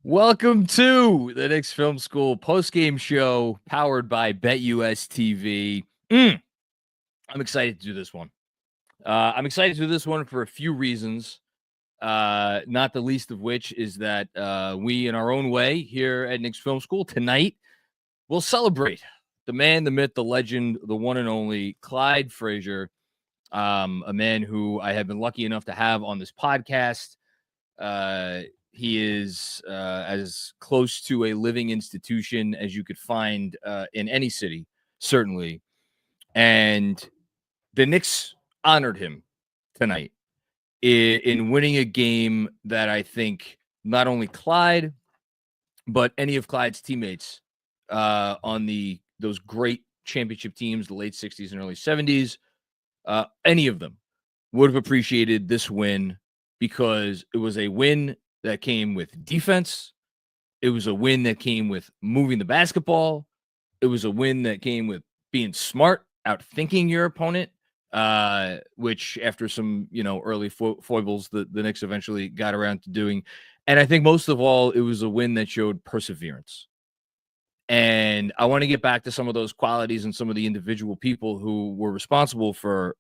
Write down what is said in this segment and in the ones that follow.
Welcome to the Knicks Film School Postgame Show, powered by BetUS TV. I'm excited to do this one. I'm excited to do this one for a few reasons, not the least of which is that we, in our own way, here at Knicks Film School tonight, will celebrate the man, the myth, the legend, the one and only Clyde Frazier, a man who I have been lucky enough to have on this podcast. He is as close to a living institution as you could find in any city, certainly. And the Knicks honored him tonight in winning a game that I think not only Clyde, but any of Clyde's teammates on those great championship teams, the late 60s and early 70s, any of them would have appreciated this win because it was a win that came with defense. It was a win that came with moving the basketball. It was a win that came with being smart, outthinking your opponent, which after some, early foibles, the Knicks eventually got around to doing. And I think most of all, it was a win that showed perseverance. And I want to get back to some of those qualities and some of the individual people who were responsible for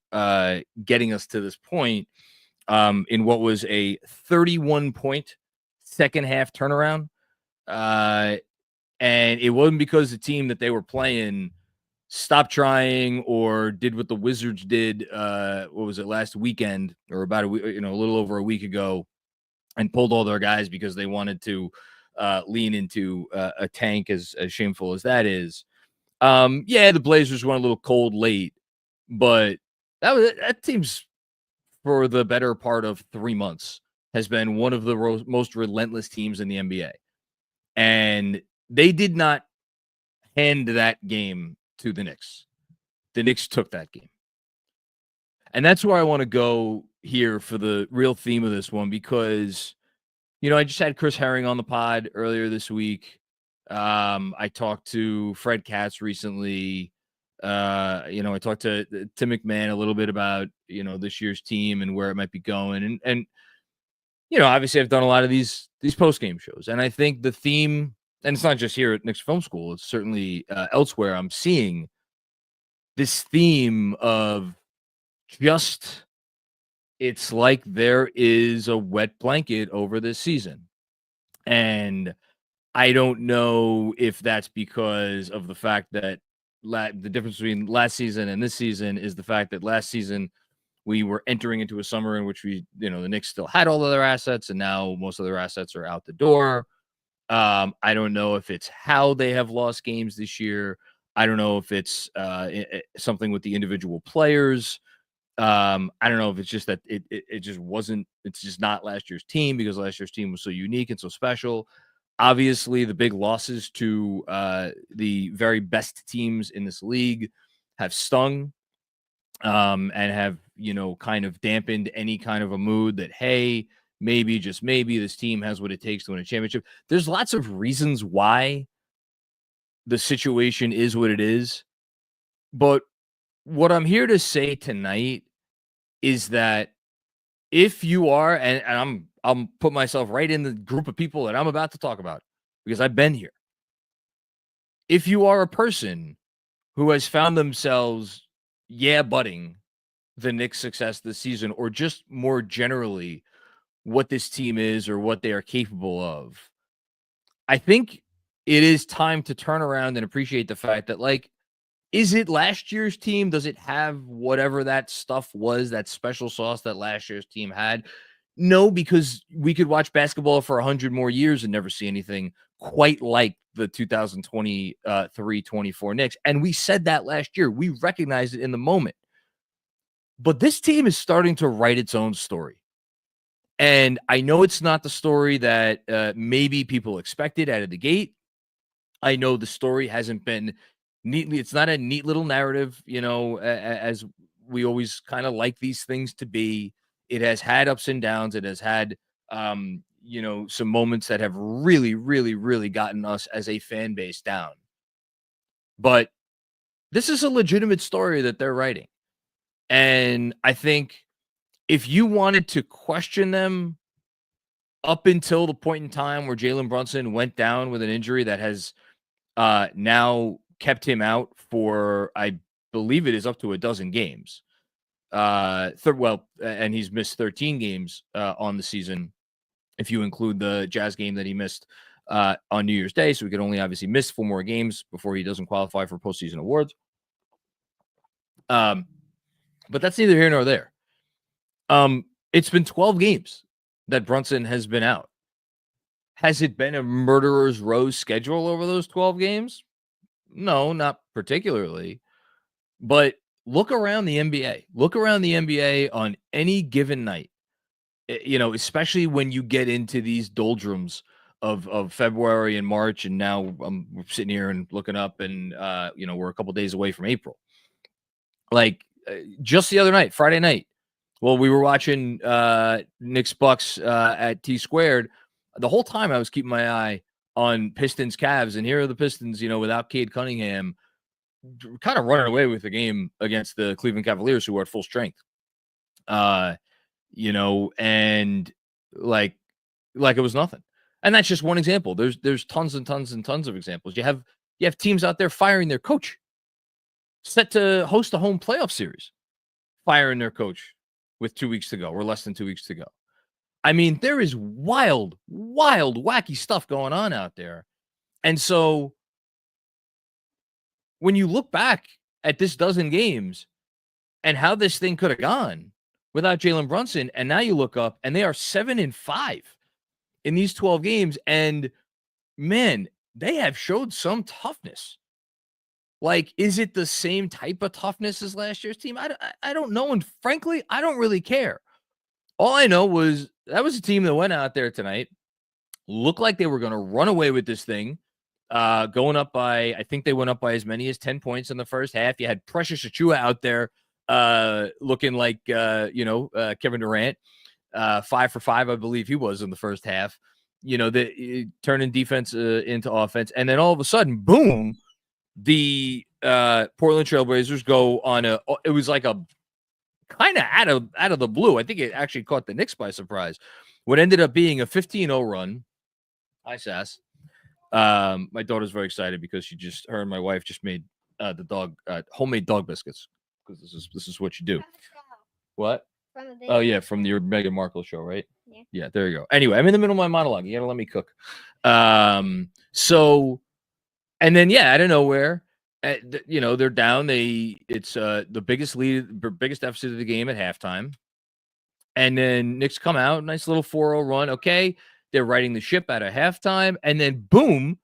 getting us to this point. In what was a 31-point second half turnaround. And it wasn't because the team that they were playing stopped trying or did what the Wizards did, what was it, last weekend or about a week, a little over a week ago, and pulled all their guys because they wanted to lean into a tank, as shameful as that is. The Blazers went a little cold late, but that team's, for the better part of 3 months, has been one of the most relentless teams in the NBA. And they did not hand that game to the Knicks. The Knicks took that game. And that's where I want to go here for the real theme of this one, because, I just had Chris Herring on the pod earlier this week. I talked to Fred Katz recently. I talked to Tim McMahon a little bit about, this year's team and where it might be going. And obviously I've done a lot of these post-game shows. And I think the theme, and it's not just here at Knicks Film School, it's certainly elsewhere, I'm seeing this theme of just, it's like there is a wet blanket over this season. And I don't know if that's because of the fact that the difference between last season and this season is the fact that last season we were entering into a summer in which the Knicks still had all of their assets, and now most of their assets are out the door. I don't know if it's how they have lost games this year. I don't know if it's something with the individual players. I don't know if it's just that it just wasn't, it's just not last year's team, because last year's team was so unique and so special. Obviously, the big losses to the very best teams in this league have stung and have, kind of dampened any kind of a mood that, hey, maybe, just maybe, this team has what it takes to win a championship. There's lots of reasons why the situation is what it is. But what I'm here to say tonight is that if you are, and I'm put myself right in the group of people that I'm about to talk about, because I've been here. If you are a person who has found themselves butting the Knicks' success this season, or just more generally what this team is or what they are capable of, I think it is time to turn around and appreciate the fact that, like, is it last year's team? Does it have whatever that stuff was, that special sauce that last year's team had? No, because we could watch basketball for 100 more years and never see anything quite like the 2023-24 Knicks. And we said that last year. We recognized it in the moment. But this team is starting to write its own story. And I know it's not the story that maybe people expected out of the gate. I know the story hasn't been neatly, it's not a neat little narrative, as we always kind of like these things to be. It has had ups and downs. It has had, some moments that have really, really, really gotten us as a fan base down. But this is a legitimate story that they're writing. And I think if you wanted to question them, up until the point in time where Jalen Brunson went down with an injury that has now kept him out for, I believe it is up to a dozen games. And he's missed 13 games on the season, if you include the Jazz game that he missed on New Year's Day. So we could only obviously miss 4 more games before he doesn't qualify for postseason awards. But that's neither here nor there. It's been 12 games that Brunson has been out. Has it been a murderer's row schedule over those 12 games? No, not particularly. But look around the NBA. Look around the NBA on any given night. Especially when you get into these doldrums of February and March, and now I'm sitting here and looking up, and we're a couple days away from April. Like just the other night, Friday night, well, we were watching Knicks Bucks at T Squared. The whole time I was keeping my eye on Pistons Cavs, and here are the Pistons, without Cade Cunningham, kind of running away with the game against the Cleveland Cavaliers, who are at full strength. And like it was nothing. And that's just one example. There's tons and tons and tons of examples. You have teams out there firing their coach, set to host a home playoff series, firing their coach with 2 weeks to go, or less than 2 weeks to go. I mean, there is wild, wacky stuff going on out there. And so when you look back at this dozen games and how this thing could have gone without Jalen Brunson, and now you look up and they are 7-5 in these 12 games. And man, they have showed some toughness. Like, is it the same type of toughness as last year's team? I don't know. And frankly, I don't really care. All I know was that was a team that went out there tonight, looked like they were going to run away with this thing, going up by, I think they went up by as many as 10 points in the first half. You had Precious Achiuwa out there looking like, Kevin Durant, 5 for 5, I believe he was in the first half, turning defense into offense. And then all of a sudden, boom, the Portland Trailblazers go on it was like a kind of out of the blue. I think it actually caught the Knicks by surprise. What ended up being a 15-0 run. Hi, Sass. My daughter's very excited because her and my wife just made the dog homemade dog biscuits, because this is what you do. What? Oh yeah, from your Meghan Markle show, right? Yeah, there you go. Anyway, I'm in the middle of my monologue. You gotta let me cook. So, and then out of nowhere, they're down. It's the biggest deficit of the game at halftime, and then Knicks come out, nice little 4-0 run. Okay, they're riding the ship out of halftime, and then boom,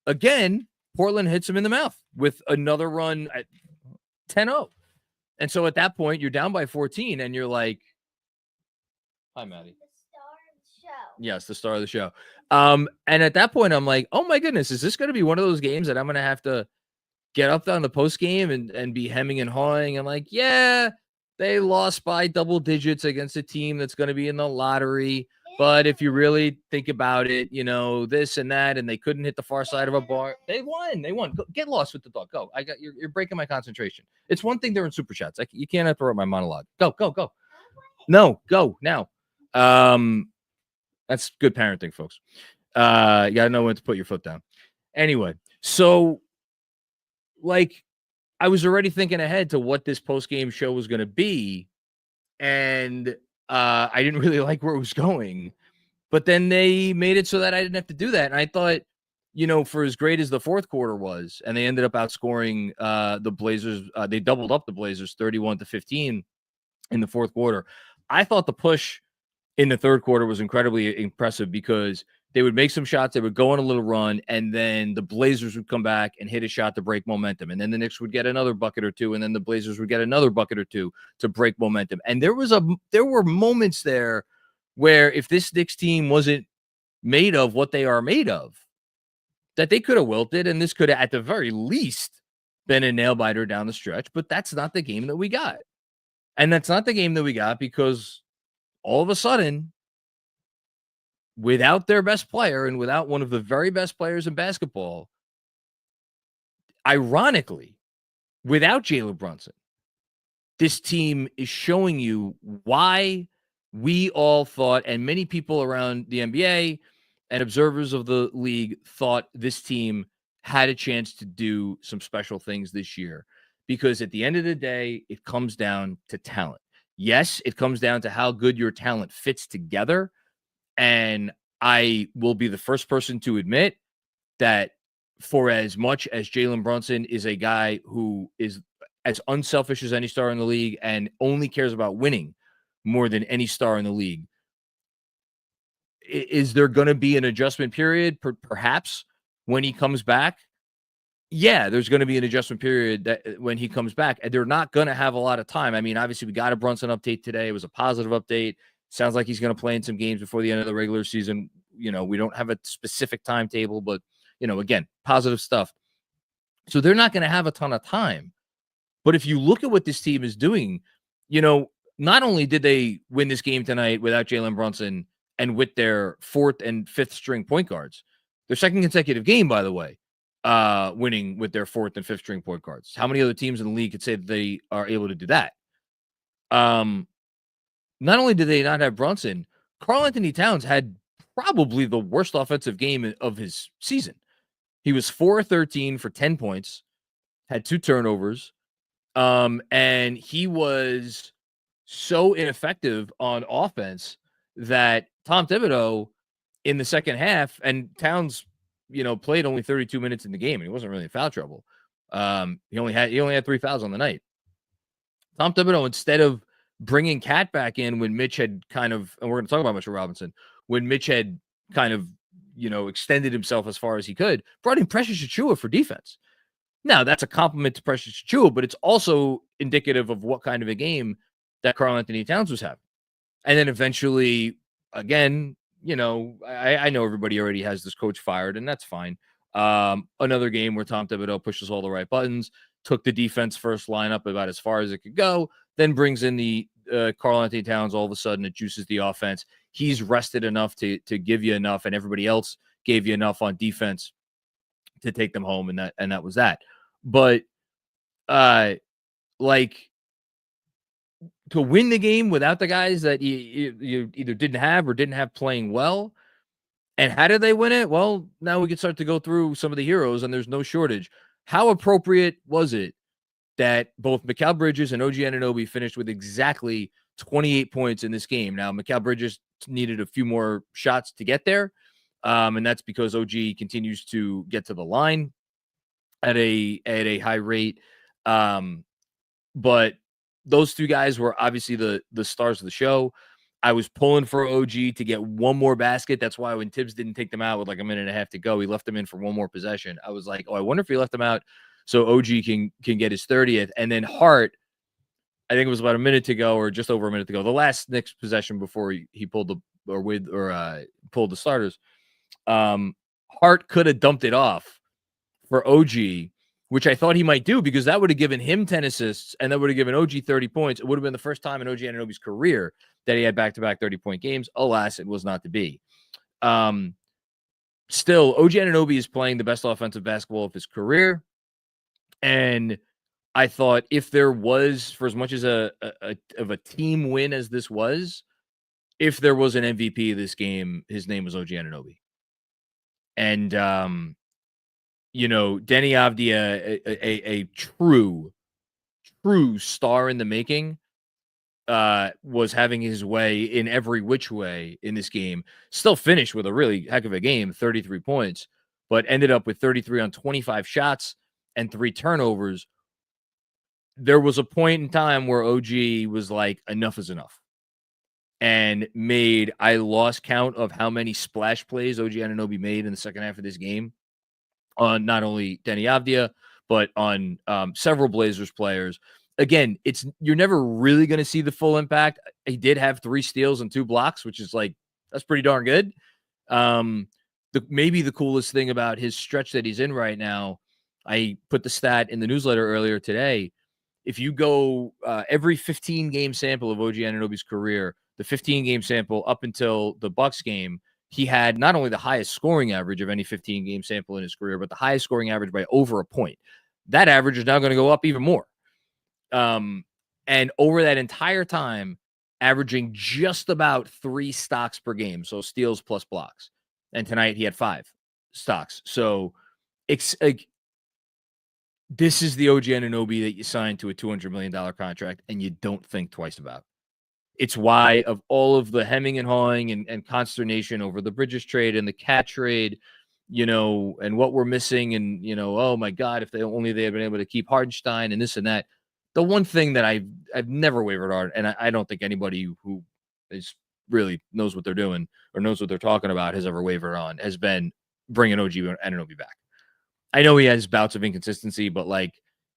again, Portland hits them in the mouth with another run at 10-0. And so at that point, you're down by 14, and you're like, "Hi, Maddie." The star of the show. Yes, the star of the show. And at that point, I'm like, "Oh my goodness, is this going to be one of those games that I'm going to have to get up on the post game and be hemming and hawing and like, yeah, they lost by double digits against a team that's going to be in the lottery. But if you really think about it, this and that, and they couldn't hit the far side of a bar. They won. Go, get lost with the dog. Go. You're breaking my concentration. It's one thing they're in super chats. You can't interrupt my monologue. Go. No, go now. That's good parenting, folks. You gotta know when to put your foot down. Anyway, so like, I was already thinking ahead to what this post-game show was going to be, and I didn't really like where it was going. But then they made it so that I didn't have to do that. And I thought, for as great as the fourth quarter was, and they ended up outscoring the Blazers, they doubled up the Blazers 31-15 in the fourth quarter. I thought the push in the third quarter was incredibly impressive, because they would make some shots, they would go on a little run, and then the Blazers would come back and hit a shot to break momentum. And then the Knicks would get another bucket or two, and then the Blazers would get another bucket or two to break momentum. And there were moments there where if this Knicks team wasn't made of what they are made of, that they could have wilted, and this could have, at the very least, been a nail-biter down the stretch. But that's not the game that we got. And that's not the game that we got because all of a sudden, without their best player and without one of the very best players in basketball, ironically, without Jalen Brunson, this team is showing you why we all thought, and many people around the NBA and observers of the league thought this team had a chance to do some special things this year. Because at the end of the day, it comes down to talent. Yes, it comes down to how good your talent fits together. And I will be the first person to admit that for as much as Jalen Brunson is a guy who is as unselfish as any star in the league and only cares about winning more than any star in the league, is there going to be an adjustment period perhaps when he comes back? Yeah, there's going to be an adjustment period that when he comes back, and they're not going to have a lot of time. I mean, obviously we got a Brunson update today. It was a positive update. Sounds like he's going to play in some games before the end of the regular season. You know, we don't have a specific timetable, but you know, again, positive stuff. So they're not going to have a ton of time. But if you look at what this team is doing, you know, not only did they win this game tonight without Jalen Brunson and with their fourth and fifth string point guards, their second consecutive game, by the way, winning with their fourth and fifth string point guards. How many other teams in the league could say that they are able to do that? Not only did they not have Brunson, Karl-Anthony Towns had probably the worst offensive game of his season. He was 4-13 for 10 points, had 2 turnovers, and he was so ineffective on offense that Tom Thibodeau in the second half, and Towns, you know, played only 32 minutes in the game, and he wasn't really in foul trouble. He only had 3 fouls on the night. Tom Thibodeau, instead of bringing Cat back in when Mitch had kind of, and we're going to talk about Mitchell Robinson, when Mitch had kind of, you know, extended himself as far as he could, brought in Precious Achiuwa for defense. Now, that's a compliment to Precious Achiuwa, but it's also indicative of what kind of a game that Karl-Anthony Towns was having. And then eventually, again, you know, I know everybody already has this coach fired, and that's fine. Another game where Tom Thibodeau pushes all the right buttons, took the defense first lineup about as far as it could go, then brings in the Karl-Anthony Towns. All of a sudden, it juices the offense. He's rested enough to give you enough, and everybody else gave you enough on defense to take them home, and that was that. But like, to win the game without the guys that you either didn't have playing well. And how did they win it? Well, now we can start to go through some of the heroes, and there's no shortage. How appropriate was it that both Mikal Bridges and OG Anunoby finished with exactly 28 points in this game? Now, Mikal Bridges needed a few more shots to get there, and that's because OG continues to get to the line at a high rate. But those 2 guys were obviously the stars of the show. I was pulling for OG to get one more basket. That's why when Tibbs didn't take them out with like a minute and a half to go, he left them in for one more possession. I was like, oh, I wonder if he left them out so OG can get his 30th. And then Hart, I think it was about a minute to go or just over a minute to go, the last Knicks possession before he pulled pulled the starters. Hart could have dumped it off for OG, which I thought he might do because that would have given him 10 assists and that would have given OG 30 points. It would have been the first time in OG Anunoby's career that he had back-to-back 30-point games. Alas, it was not to be. Still, OG Anunoby is playing the best offensive basketball of his career. And I thought if there was, for as much as of a team win as this was, if there was an MVP of this game, his name was OG Anunoby. And, you know, Denny Avdia, a true star in the making, was having his way in every which way in this game. Still finished with a really heck of a game, 33 points, but ended up with 33 on 25 shots and 3 turnovers. There was a point in time where OG was like, enough is enough. And I lost count of how many splash plays OG Anunoby made in the second half of this game on not only Denny Avdia, but on several Blazers players. Again, you're never really going to see the full impact. He did have 3 steals and 2 blocks, which is like, that's pretty darn good. Maybe the coolest thing about his stretch that he's in right now, I put the stat in the newsletter earlier today. If you go every 15-game sample of OG Anunoby's career, the 15-game sample up until the Bucks game, he had not only the highest scoring average of any 15-game sample in his career, but the highest scoring average by over a point. That average is now going to go up even more. And over that entire time, averaging just about 3 stocks per game, so steals plus blocks. And tonight he had 5 stocks. So it's like, this is the OG Anunoby that you signed to a $200 million contract and you don't think twice about. It's why, of all of the hemming and hawing and consternation over the Bridges trade and the Cat trade, and what we're missing, and, oh my God, if they had been able to keep Hartenstein and this and that. The one thing that I've never wavered on, and I don't think anybody who is really knows what they're doing or knows what they're talking about has ever wavered on, has been bringing OG Anunoby back. I know he has bouts of inconsistency, but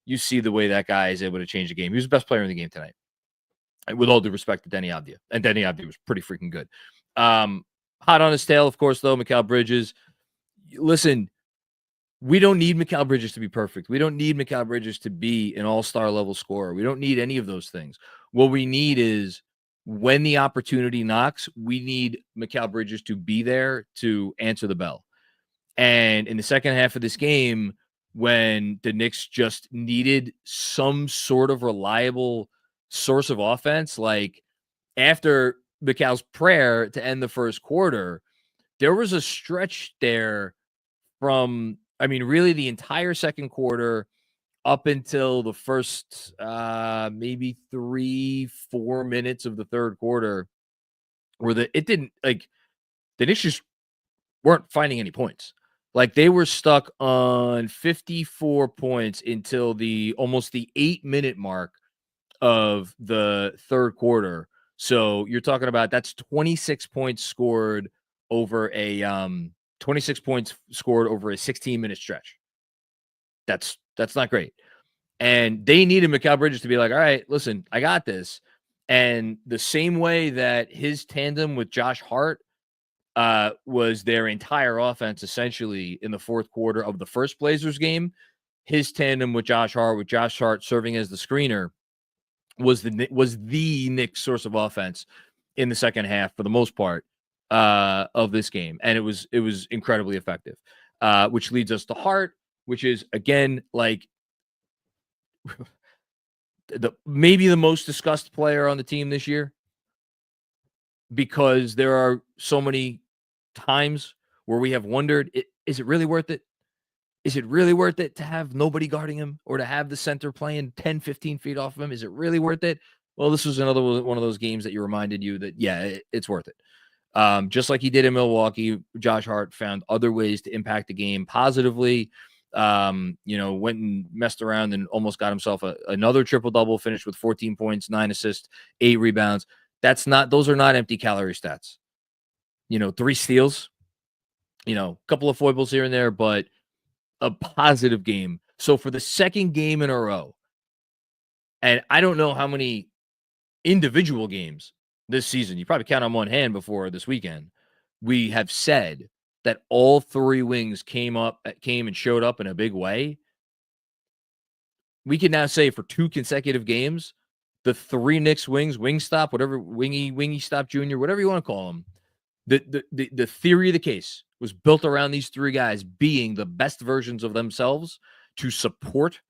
you see the way that guy is able to change the game. He was the best player in the game tonight, with all due respect to Denny Avdia. And Denny Avdia was pretty freaking good. Hot on his tail, of course, though, Mikal Bridges. Listen, we don't need Mikal Bridges to be perfect. We don't need Mikal Bridges to be an all-star level scorer. We don't need any of those things. What we need is, when the opportunity knocks, we need Mikal Bridges to be there to answer the bell. And in the second half of this game, when the Knicks just needed some sort of reliable source of offense, after Mikal's prayer to end the first quarter, there was a stretch there from, really the entire second quarter up until the first maybe 3-4 minutes of the third quarter, where the Knicks just weren't finding any points. They were stuck on 54 points until almost the 8-minute mark of the third quarter. So you're talking about, that's 26 points scored over a 16-minute stretch. That's not great. And they needed Mikal Bridges to be like, all right, listen, I got this. And the same way that his tandem with Josh Hart was their entire offense essentially in the fourth quarter of the first Blazers game, his tandem with Josh Hart serving as the screener, was the Knicks source of offense in the second half for the most part of this game. And it was incredibly effective, which leads us to Hart, which is, again, maybe the most discussed player on the team this year, because there are so many times where we have wondered, is it really worth it? Is it really worth it to have nobody guarding him, or to have the center playing 10, 15 feet off of him? Is it really worth it? Well, this was another one of those games that you reminded you that, yeah, it's worth it. Just like he did in Milwaukee, Josh Hart found other ways to impact the game positively. Went and messed around and almost got himself another triple-double, finished with 14 points, 9 assists, 8 rebounds. Those are not empty calorie stats. 3 steals, a couple of foibles here and there, but a positive game. So for the second game in a row, and I don't know how many individual games this season, you probably count on one hand before this weekend, we have said that all 3 wings came and showed up in a big way. We can now say for 2 consecutive games, the 3 Knicks wings, Wingstop, whatever, Wingy Stop Jr., whatever you want to call them, the theory of the case was built around these 3 guys being the best versions of themselves to support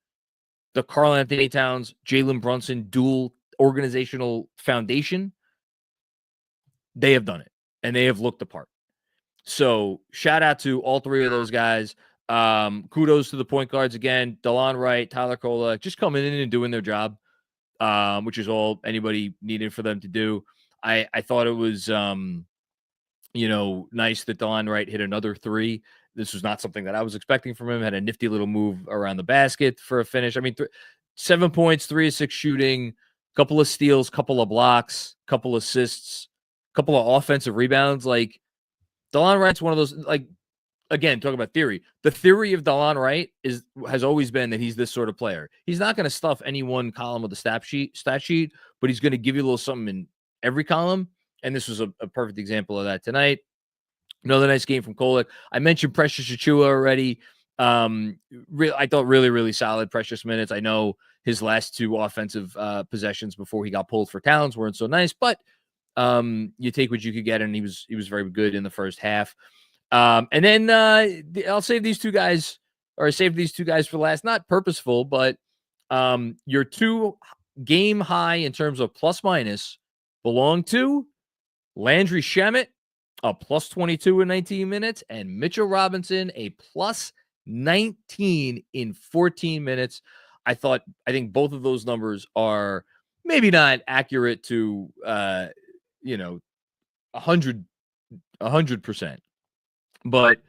the Karl-Anthony Towns, Jalen Brunson dual organizational foundation. They have done it, and they have looked the part. So shout out to all 3 of those guys. Kudos to the point guards again, DeLon Wright, Tyler Kolek, just coming in and doing their job, which is all anybody needed for them to do. I thought it was nice that DeLon Wright hit another 3. This was not something that I was expecting from him. Had a nifty little move around the basket for a finish. 7 points, 3 of 6 shooting, couple of steals, couple of blocks, couple assists, couple of offensive rebounds. DeLon Wright's one of those, again, talking about theory. The theory of DeLon Wright has always been that he's this sort of player. He's not going to stuff any one column of the stat sheet, but he's going to give you a little something in every column. And this was a perfect example of that tonight. Another nice game from Kolek. I mentioned Precious Achiuwa already. I thought really, really solid Precious minutes. I know his last 2 offensive possessions before he got pulled for Towns weren't so nice, but you take what you could get, and he was very good in the first half. And then I'll save these 2 guys, or save these 2 guys for last. Not purposeful, but your 2 game high in terms of plus minus belong to Landry Shamet, a plus 22 in 19 minutes, and Mitchell Robinson, a plus 19 in 14 minutes. I think both of those numbers are maybe not accurate to 100%, but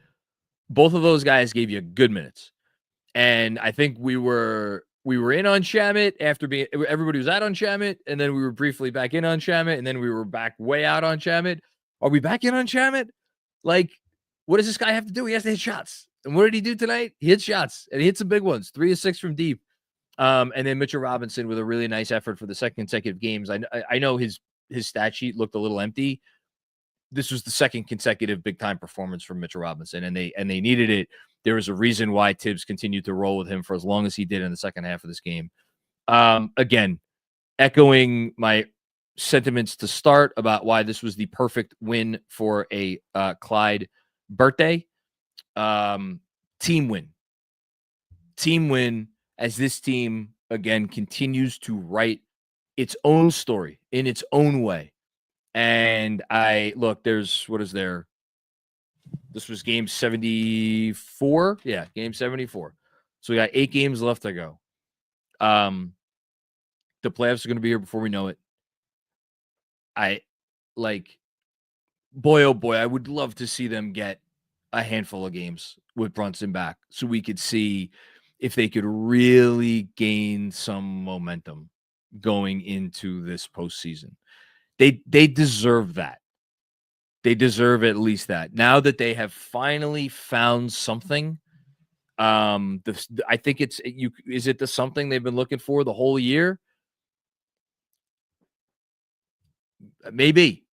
both of those guys gave you good minutes. And I think we were in on Shamet after everybody was out on Shamet, and then we were briefly back in on Shamet, and then we were back way out on Shamet. Are we back in on Shamet? Like, what does this guy have to do? He has to hit shots. And what did he do tonight? He hit shots, and he hit some big ones, 3 of 6 from deep. And then Mitchell Robinson with a really nice effort for the second consecutive games. I know his stat sheet looked a little empty. This was the second consecutive big time performance from Mitchell Robinson, and they needed it. There was a reason why Tibbs continued to roll with him for as long as he did in the second half of this game. Again, echoing my sentiments to start about why this was the perfect win for a Clyde birthday. Team win as this team again continues to write its own story in its own way. And this was game 74. Yeah, game 74. So we got 8 games left to go. The playoffs are going to be here before we know it. Boy, oh boy, I would love to see them get a handful of games with Brunson back so we could see if they could really gain some momentum going into this postseason. They deserve that. They deserve at least that. Now that they have finally found something, I think is it the something they've been looking for the whole year? Maybe.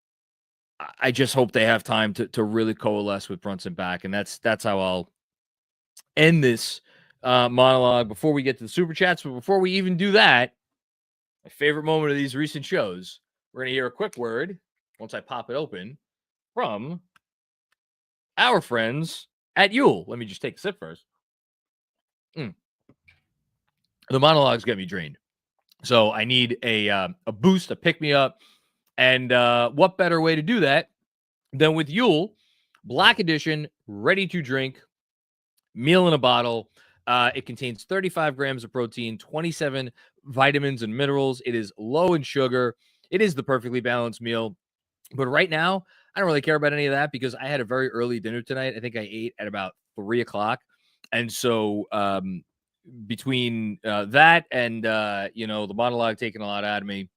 I just hope they have time to really coalesce with Brunson back, and that's how I'll end this monologue before we get to the super chats. But before we even do that, my favorite moment of these recent shows, we're gonna hear a quick word once I pop it open from our friends at Huel. Let me just take a sip first. The monologues get me drained, so I need a boost, a pick me up, and what better way to do that than with Huel Black Edition, ready to drink meal in a bottle. It contains 35 grams of protein, 27 vitamins and minerals. It is low in sugar. It is the perfectly balanced meal. But right now, I don't really care about any of that because I had a very early dinner tonight. I think I ate at about 3 o'clock. And so between that and, the monologue taking a lot out of me,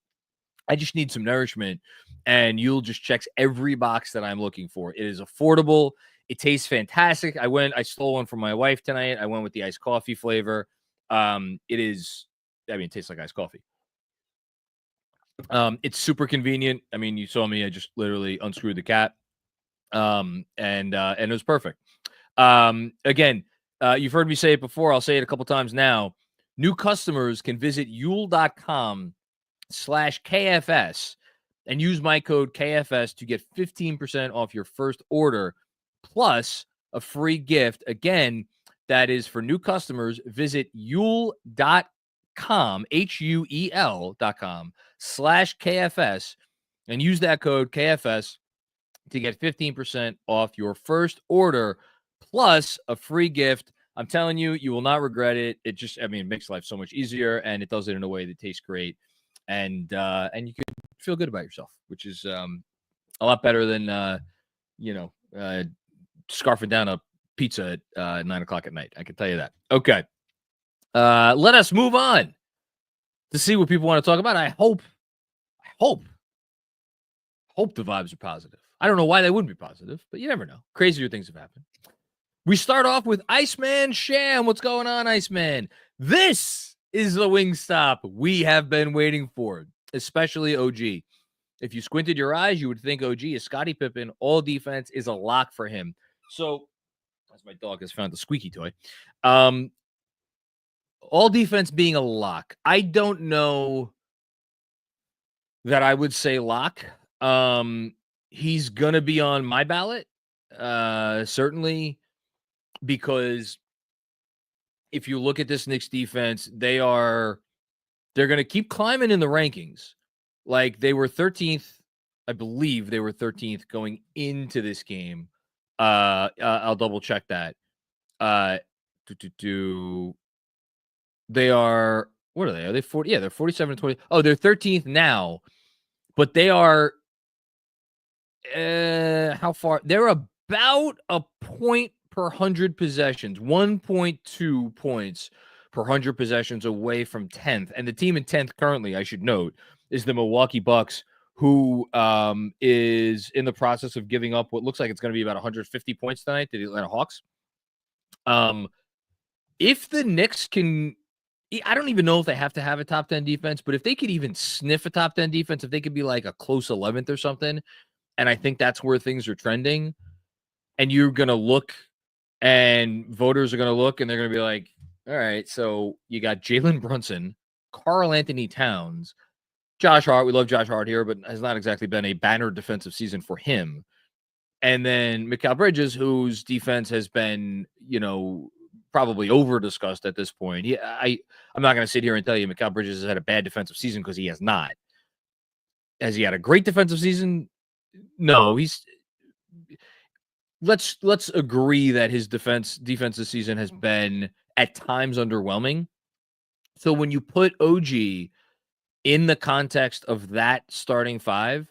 I just need some nourishment. And Huel just checks every box that I'm looking for. It is affordable. It tastes fantastic. I stole one from my wife tonight. I went with the iced coffee flavor. It tastes like iced coffee. It's super convenient. I mean, you saw me, I just literally unscrewed the cap. And it was perfect. Again, you've heard me say it before. I'll say it a couple times now. New customers can visit Huel.com/KFS and use my code KFS to get 15% off your first order, plus a free gift. Again, that is for new customers. Visit Huel.com, HUEL.com/KFS, and use that code KFS to get 15% off your first order, plus a free gift. I'm telling you, you will not regret it. It makes life so much easier, and it does it in a way that tastes great. And you can feel good about yourself, which is a lot better than scarfing down a pizza at 9 o'clock at night. I can tell you that. Okay, let us move on to see what people want to talk about. I hope the vibes are positive. I don't know why they wouldn't be positive, but you never know. Crazier things have happened. We start off with Iceman Sham. What's going on, Iceman? This is the Wingstop we have been waiting for, especially OG. If you squinted your eyes, you would think OG is Scottie Pippen. All defense is a lock for him. So, as my dog has found the squeaky toy, all defense being a lock. I don't know that I would say lock. He's going to be on my ballot, certainly, because if you look at this Knicks defense, they're going to keep climbing in the rankings, Like they were 13th. I believe they were 13th going into this game. I'll double check that. They are, what are they? Are they 40? Yeah, they're 47-20. Oh, they're 13th now, but they are, how far? They're about a point per 100 possessions, 1.2 points per 100 possessions away from 10th. And the team in 10th currently, I should note, is the Milwaukee Bucks, who is in the process of giving up what looks like it's going to be about 150 points tonight to the Atlanta Hawks. If the Knicks can, I don't even know if they have to have a top 10 defense, but if they could even sniff a top 10 defense, if they could be like a close 11th or something, and I think that's where things are trending, and you're going to look and voters are going to look and they're going to be like, all right, so you got Jalen Brunson, Karl-Anthony Towns, Josh Hart. We love Josh Hart here, but has not exactly been a banner defensive season for him. And then Mikal Bridges, whose defense has been, probably over discussed at this point. I'm not going to sit here and tell you Mikal Bridges has had a bad defensive season, because he has not. Has he had a great defensive season? No, let's agree that his defensive season has been at times underwhelming. So when you put OG in the context of that starting five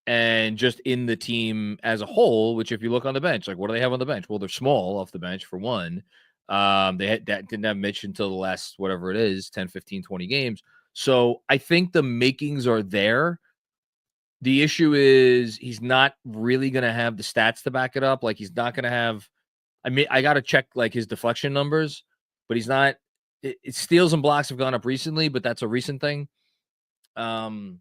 and just in the team as a whole, which if you look on the bench, like what do they have on the bench? Well, they're small off the bench for one. They didn't have Mitch until the last, whatever it is, 10, 15, 20 games. So I think the makings are there. The issue is he's not really going to have the stats to back it up. Like he's not going to have, I got to check like his deflection numbers, but he's not, steals and blocks have gone up recently, but that's a recent thing. It's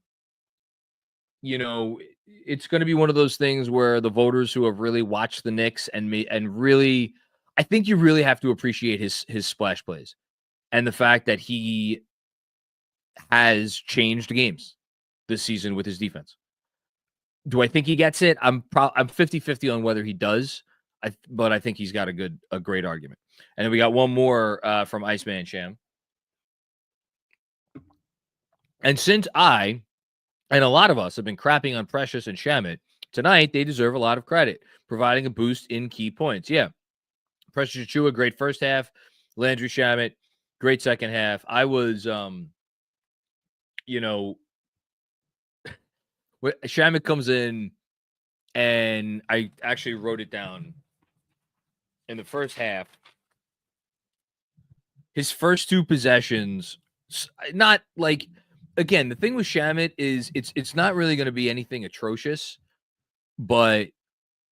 going to be one of those things where the voters who have really watched the Knicks and really, I think you really have to appreciate his splash plays and the fact that he has changed games this season with his defense. Do I think he gets it? I'm 50-50 on whether he does. But I think he's got a great argument. And then we got one more from Iceman Sham. And since I and a lot of us have been crapping on Precious and Shamet, tonight they deserve a lot of credit, providing a boost in key points. Yeah. Precious Achiuwa, great first half. Landry Shamet, great second half. I was, Shamet comes in, and I actually wrote it down in the first half. His first two possessions, not like, again, the thing with Shamet is it's not really going to be anything atrocious, but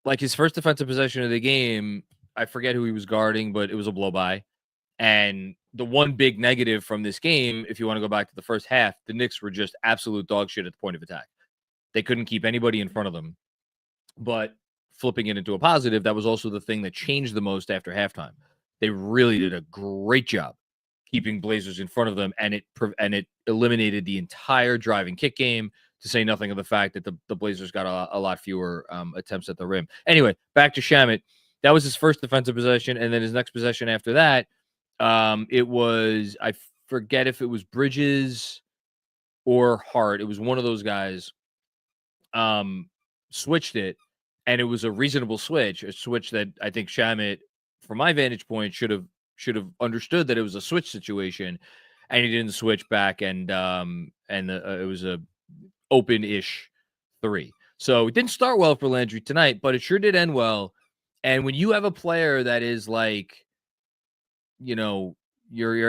like his first defensive possession of the game, I forget who he was guarding, but it was a blow by. And the one big negative from this game, if you want to go back to the first half, the Knicks were just absolute dog shit at the point of attack. They couldn't keep anybody in front of them. But flipping it into a positive, that was also the thing that changed the most after halftime. They really did a great job keeping Blazers in front of them, and it eliminated the entire driving kick game, to say nothing of the fact that the Blazers got a lot fewer attempts at the rim. Anyway, back to Shamet. That was his first defensive possession, and then his next possession after that, it was, I forget if it was Bridges or Hart. It was one of those guys switched it, and it was a reasonable switch, a switch that I think Shamet, from my vantage point, should have understood that it was a switch situation, and he didn't switch back, and it was a open-ish three. So it didn't start well for Landry tonight, but it sure did end well. And when you have a player that is like, your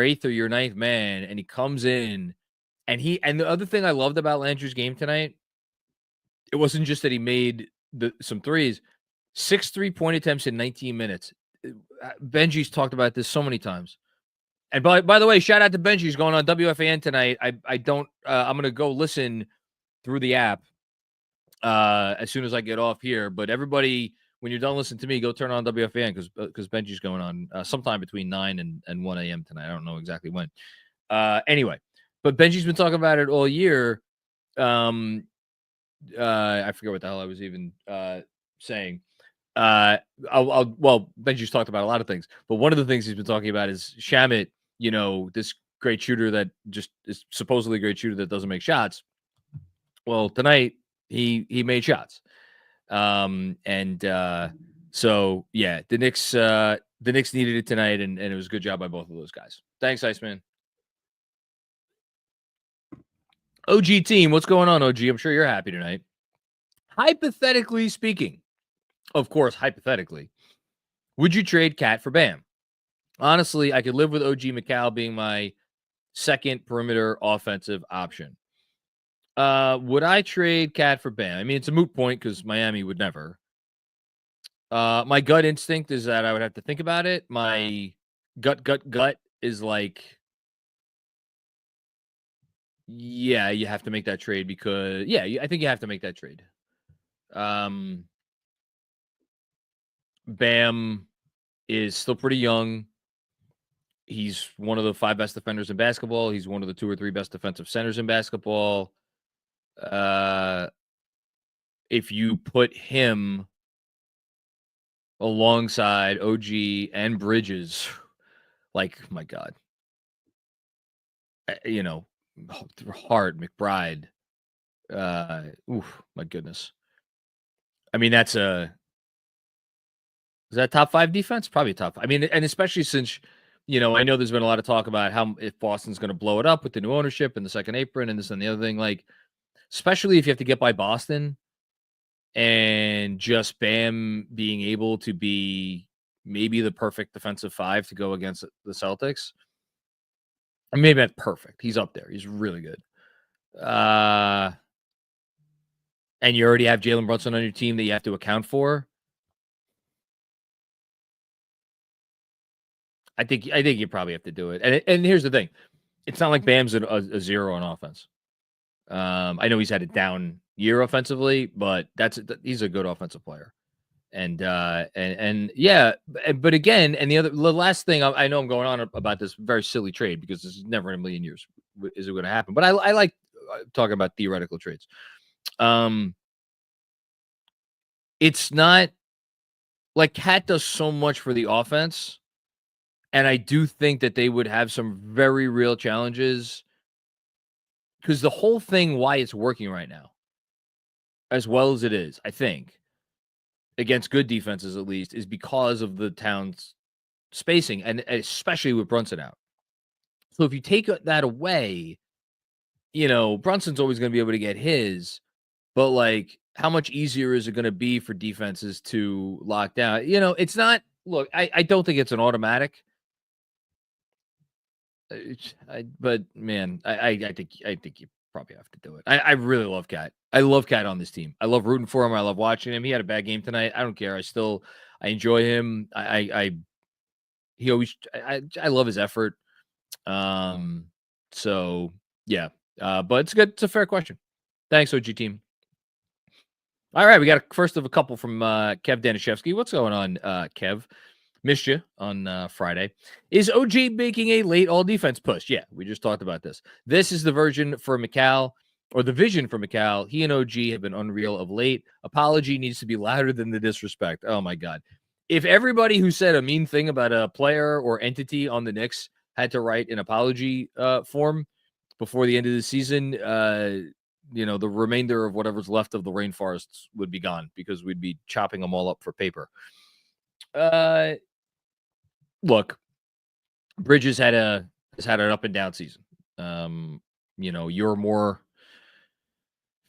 eighth or your ninth man, and he comes in, and the other thing I loved about Landry's game tonight, it wasn't just that he made some threes, 6 3-point attempts in 19 minutes. Benji's talked about this so many times. And by the way, shout out to Benji's going on WFAN tonight. I'm going to go listen through the app as soon as I get off here. But everybody, when you're done listening to me, go turn on WFAN because Benji's going on sometime between 9 and 1 a.m. tonight. I don't know exactly when. Anyway, but Benji's been talking about it all year. I forget what the hell I was even saying. Benji's talked about a lot of things, but one of the things he's been talking about is Shamet, this great shooter that just is supposedly a great shooter that doesn't make shots. Well, tonight he made shots. So yeah, the Knicks needed it tonight, and it was a good job by both of those guys. Thanks, Iceman. OG team, what's going on, OG? I'm sure you're happy tonight. Hypothetically speaking, of course, hypothetically, would you trade Cat for Bam? Honestly, I could live with OG Mikal being my second perimeter offensive option. Would I trade Cat for Bam? I mean, it's a moot point because Miami would never. My gut instinct is that I would have to think about it. My gut is like, yeah, you have to make that trade because, yeah, I think you have to make that trade. Bam is still pretty young. He's one of the 5 best defenders in basketball. He's one of the 2 or 3 best defensive centers in basketball. If you put him alongside OG and Bridges, like, my God, Hart, McBride, my goodness. I mean, is that top 5 defense? Probably top 5. I mean, and especially since, I know there's been a lot of talk about how if Boston's going to blow it up with the new ownership and the second apron and this and the other thing, like, especially if you have to get by Boston and just Bam being able to be maybe the perfect defensive 5 to go against the Celtics. And maybe that's perfect. He's up there. He's really good. And you already have Jalen Brunson on your team that you have to account for. I think you probably have to do it. And here's the thing. It's not like Bam's a zero on offense. I know he's had a down year offensively, but he's a good offensive player. And yeah, but again, and the last thing I know I'm going on about this very silly trade because this is never in a million years is it going to happen. But I like talking about theoretical trades. It's not like Cat does so much for the offense. And I do think that they would have some very real challenges because the whole thing, why it's working right now, as well as it is, I think, against good defenses at least, is because of the town's spacing, and especially with Brunson out. So if you take that away, Brunson's always going to be able to get his, but like, how much easier is it going to be for defenses to lock down? It's not. Look, I don't think it's an automatic. But man, I think you probably have to do it. I really love Cat. I love Cat on this team. I love rooting for him. I love watching him. He had a bad game tonight. I don't care. I enjoy him. I love his effort. So yeah. But it's good. It's a fair question. Thanks, OG team. All right, we got first of a couple from Kev Danishevsky. What's going on, Kev? Missed you on Friday. Is OG making a late all defense push? Yeah, we just talked about this. This is the version for Mikal, or the vision for Mikal. He and OG have been unreal of late. Apology needs to be louder than the disrespect. Oh my God. If everybody who said a mean thing about a player or entity on the Knicks had to write an apology form before the end of the season, the remainder of whatever's left of the rainforests would be gone because we'd be chopping them all up for paper. Look, Bridges has had an up and down season. You're more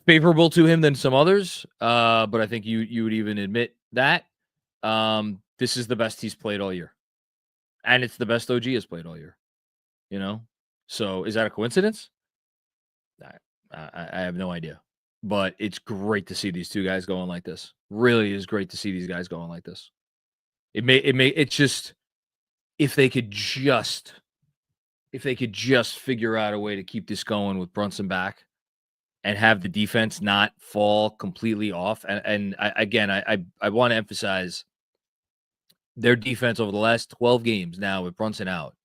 favorable to him than some others, but I think you would even admit that. This is the best he's played all year, and it's the best OG has played all year. So is that a coincidence? I have no idea, but it's great to see these two guys going like this. Really is great to see these guys going like this. It's just if they could just figure out a way to keep this going with Brunson back and have the defense not fall completely off. And I want to emphasize their defense over the last 12 games now with Brunson out.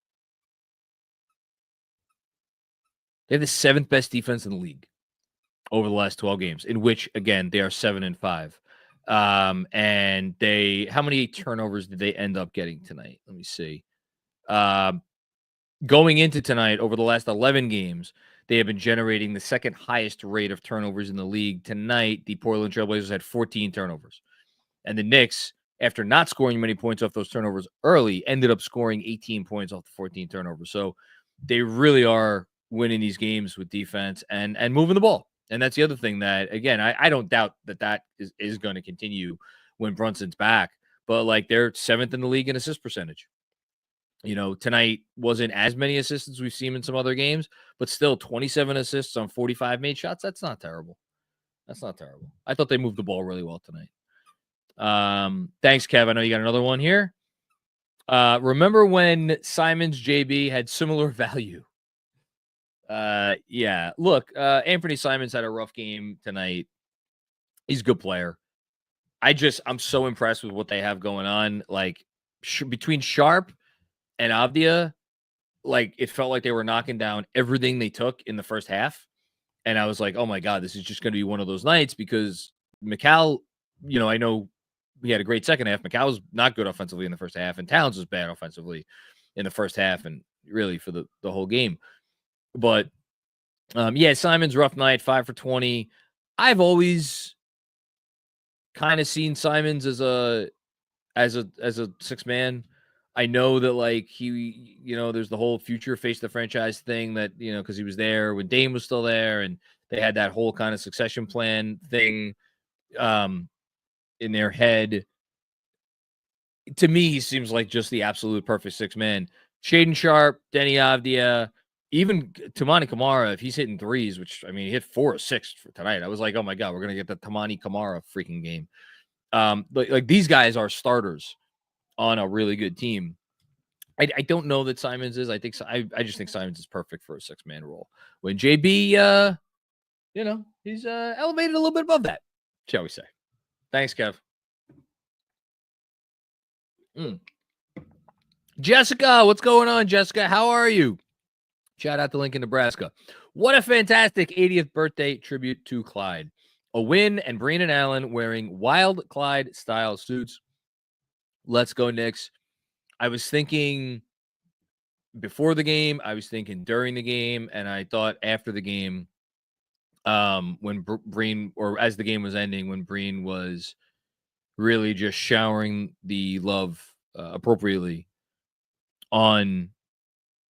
They have the 7th best defense in the league over the last 12 games, in which, again, they are 7-5. And how many turnovers did they end up getting tonight? Let me see. Going into tonight, over the last 11 games, They have been generating the second highest rate of turnovers in the league. Tonight, the Portland Trailblazers had 14 turnovers. And the Knicks, after not scoring many points off those turnovers early, ended up scoring 18 points off the 14 turnovers. So they really are winning these games with defense and moving the ball. And that's the other thing that, again, I don't doubt that is going to continue when Brunson's back. But, like, they're 7th in the league in assist percentage. Tonight wasn't as many assists as we've seen in some other games, but still 27 assists on 45 made shots. That's not terrible. I thought they moved the ball really well tonight. Thanks, Kev. I know you got another one here. Remember when Simons JB had similar value? Yeah. Look, Anthony Simons had a rough game tonight. He's a good player. I'm so impressed with what they have going on. Like, between Sharp and Avdia, like, it felt like they were knocking down everything they took in the first half. And I was like, oh my God, this is just going to be one of those nights, because Mikal, I know he had a great second half. Mikal was not good offensively in the first half, and Towns was bad offensively in the first half and really for the whole game. But Simon's rough night, 5 for 20. I've always kind of seen Simons as a six man. I know that, like, he, there's the whole future face the franchise thing that, because he was there when Dame was still there, and they had that whole kind of succession plan thing in their head. To me, he seems like just the absolute perfect six man. Shaedon Sharpe, Denny Avdia, even Tamani Kamara, if he's hitting threes, which, I mean, he hit 4 or 6 for tonight. I was like, oh my God, we're going to get the Tamani Kamara freaking game. Like, these guys are starters on a really good team. I don't know that Simons is. I just think Simons is perfect for a 6-man role. When JB, he's elevated a little bit above that, shall we say. Thanks, Kev. Jessica, what's going on, Jessica? How are you? Shout out to Lincoln, Nebraska. What a fantastic 80th birthday tribute to Clyde. A win, and Brandon Allen wearing wild Clyde-style suits. Let's go, Knicks. I was thinking before the game, I was thinking during the game, and I thought after the game, when Breen, or as the game was ending, when Breen was really just showering the love appropriately on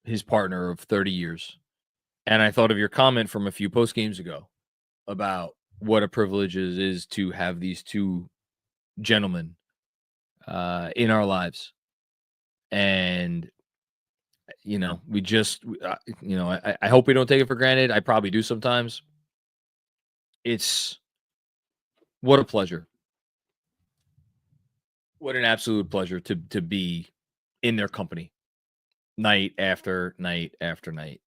his partner of 30 years. And I thought of your comment from a few post games ago about what a privilege it is to have these two gentlemen in our lives. And, we just, I hope we don't take it for granted. I probably do sometimes. It's what a pleasure. What an absolute pleasure to be in their company night after night after night.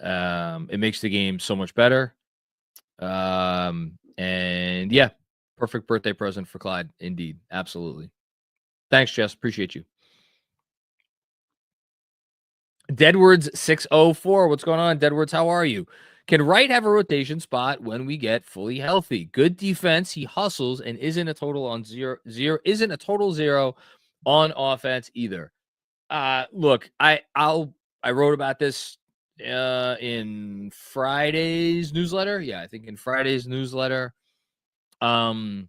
It makes the game so much better. And yeah, perfect birthday present for Clyde. Indeed. Absolutely. Thanks, Jess. Appreciate you. Deadwards 604. What's going on, Deadwards? How are you? Can Wright have a rotation spot when we get fully healthy? Good defense. He hustles and isn't a total zero on offense either. Look, I wrote about this in Friday's newsletter. Yeah, I think in Friday's newsletter. All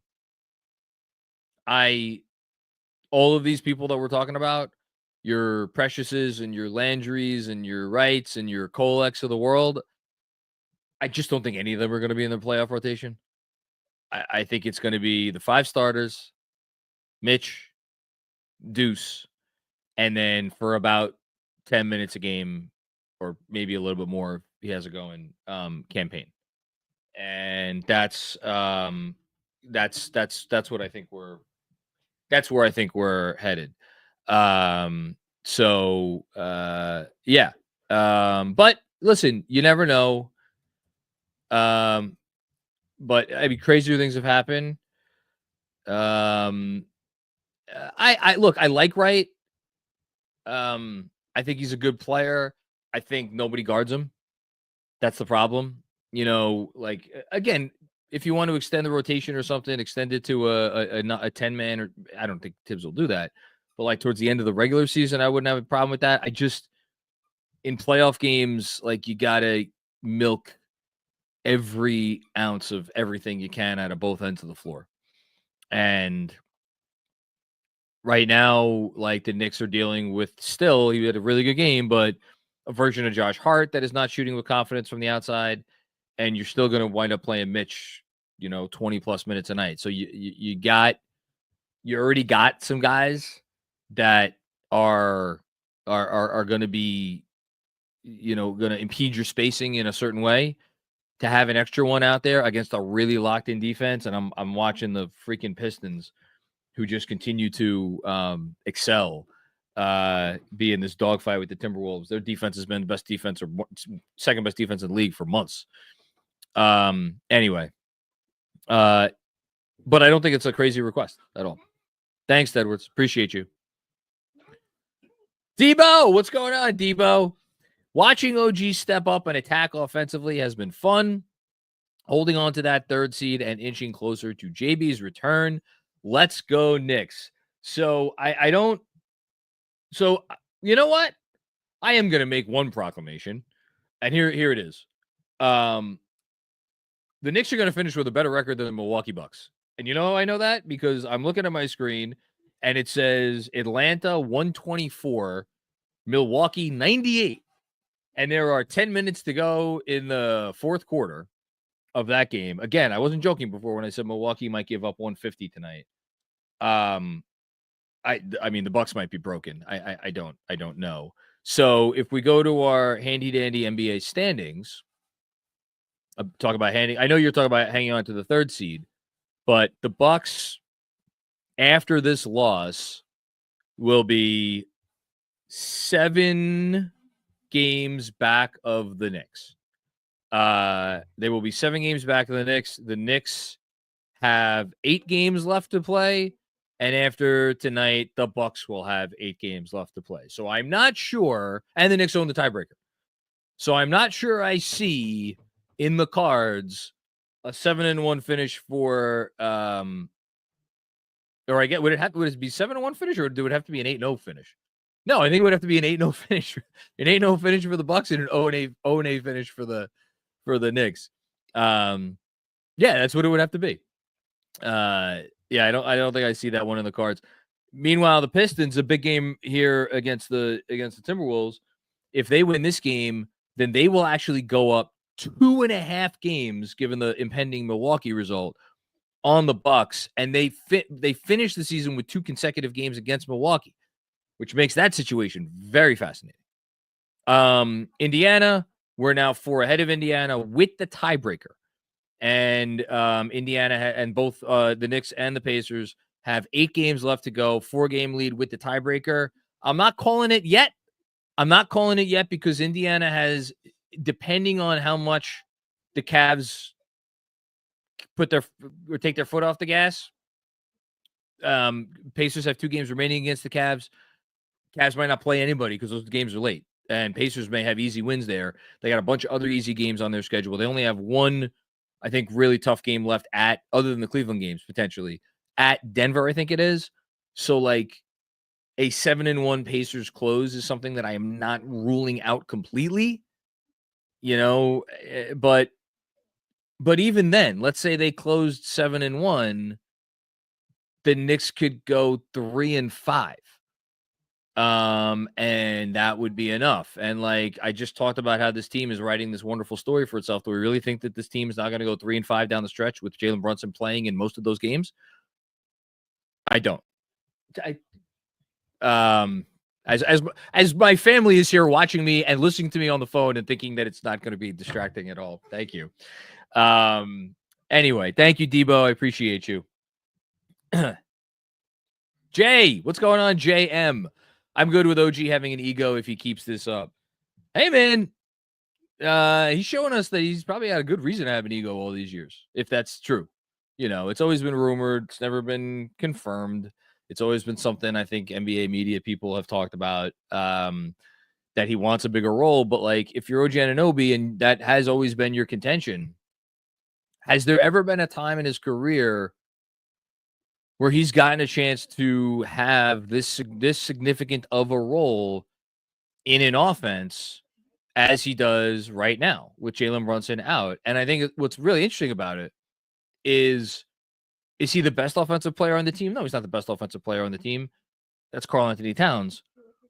of these people that we're talking about, your Preciouses and your Landrys and your Wrights and your Koleks of the world, I just don't think any of them are going to be in the playoff rotation. I think it's going to be the 5 starters, Mitch, Deuce, and then for about 10 minutes a game, or maybe a little bit more if he has a going, campaign. And that's what I think that's where I think we're headed. Yeah. But listen, you never know. But I mean, crazier things have happened. I look, I like Wright. I think he's a good player. I think nobody guards him. That's the problem. Like, again, if you want to extend the rotation or something, extend it to a 10-man, or I don't think Tibbs will do that. But like towards the end of the regular season, I wouldn't have a problem with that. I just, in playoff games, like, you gotta milk every ounce of everything you can out of both ends of the floor. And right now, like, the Knicks are dealing with still, he had a really good game, but a version of Josh Hart that is not shooting with confidence from the outside. And you're still going to wind up playing Mitch, 20 plus minutes a night. So you already got some guys that are going to be, going to impede your spacing in a certain way. To have an extra one out there against a really locked in defense. And I'm watching the freaking Pistons, who just continue to excel, be in this dogfight with the Timberwolves. Their defense has been the best defense or second best defense in the league for months. Anyway, but I don't think it's a crazy request at all. Thanks, Edwards. Appreciate you. Debo, what's going on, Debo? Watching OG step up and attack offensively has been fun. Holding on to that third seed and inching closer to JB's return. Let's go, Knicks. So I don't. So you know what? I am going to make one proclamation, and here it is. The Knicks are going to finish with a better record than the Milwaukee Bucks. And you know how I know that? Because I'm looking at my screen, and it says Atlanta 124, Milwaukee 98. And there are 10 minutes to go in the fourth quarter of that game. Again, I wasn't joking before when I said Milwaukee might give up 150 tonight. I mean, the Bucks might be broken. I don't know. So if we go to our handy dandy NBA standings, talk about I know you're talking about hanging on to the third seed, but the Bucks after this loss will be 7 games back of the Knicks. They will be 7 games back of the Knicks. The Knicks have 8 games left to play, and after tonight, the Bucks will have 8 games left to play. So I'm not sure, and the Knicks own the tiebreaker. So I'm not sure I see in the cards a 7-1 finish for or I get would it be 7-1 finish, or would it have to be an 8-0 finish? No, I think it would have to be an 8-0 finish. An 8-0 finish for the Bucks and an 0-8 finish for the Knicks. Yeah, that's what it would have to be. Yeah, I don't think I see that one in the cards. Meanwhile, the Pistons, a big game here against the Timberwolves. If they win this game, then they will actually go up 2.5 games, given the impending Milwaukee result, on the Bucks, and they finish the season with 2 consecutive games against Milwaukee, which makes that situation very fascinating. Indiana, we're now 4 ahead of Indiana with the tiebreaker. And Indiana and both the Knicks and the Pacers have 8 games left to go, 4-game lead with the tiebreaker. I'm not calling it yet. Because Indiana has, depending on how much the Cavs take their foot off the gas. Pacers have 2 games remaining against the Cavs. Cavs might not play anybody because those games are late, and Pacers may have easy wins there. They got a bunch of other easy games on their schedule. They only have one, I think, really tough game left other than the Cleveland games, potentially, at Denver, I think it is. So, like, a 7-1 Pacers close is something that I am not ruling out completely, but even then, let's say they closed 7-1, the Knicks could go 3-5. And that would be enough. And like I just talked about how this team is writing this wonderful story for itself. Do we really think that this team is not going to go 3-5 down the stretch with Jalen Brunson playing in most of those games? I don't. As my family is here watching me and listening to me on the phone and thinking that it's not going to be distracting at all. Thank you. Anyway, thank you, Debo. I appreciate you. Jay, what's going on, JM? I'm good with OG having an ego if he keeps this up. Hey, man. He's showing us that he's probably had a good reason to have an ego all these years, if that's true. It's always been rumored. It's never been confirmed. It's always been something I think NBA media people have talked about, that he wants a bigger role. But, like, if you're OG Anunoby and that has always been your contention, has there ever been a time in his career where he's gotten a chance to have this significant of a role in an offense as he does right now with Jalen Brunson out. And I think what's really interesting about it is he the best offensive player on the team? No, he's not the best offensive player on the team. That's Karl Anthony Towns.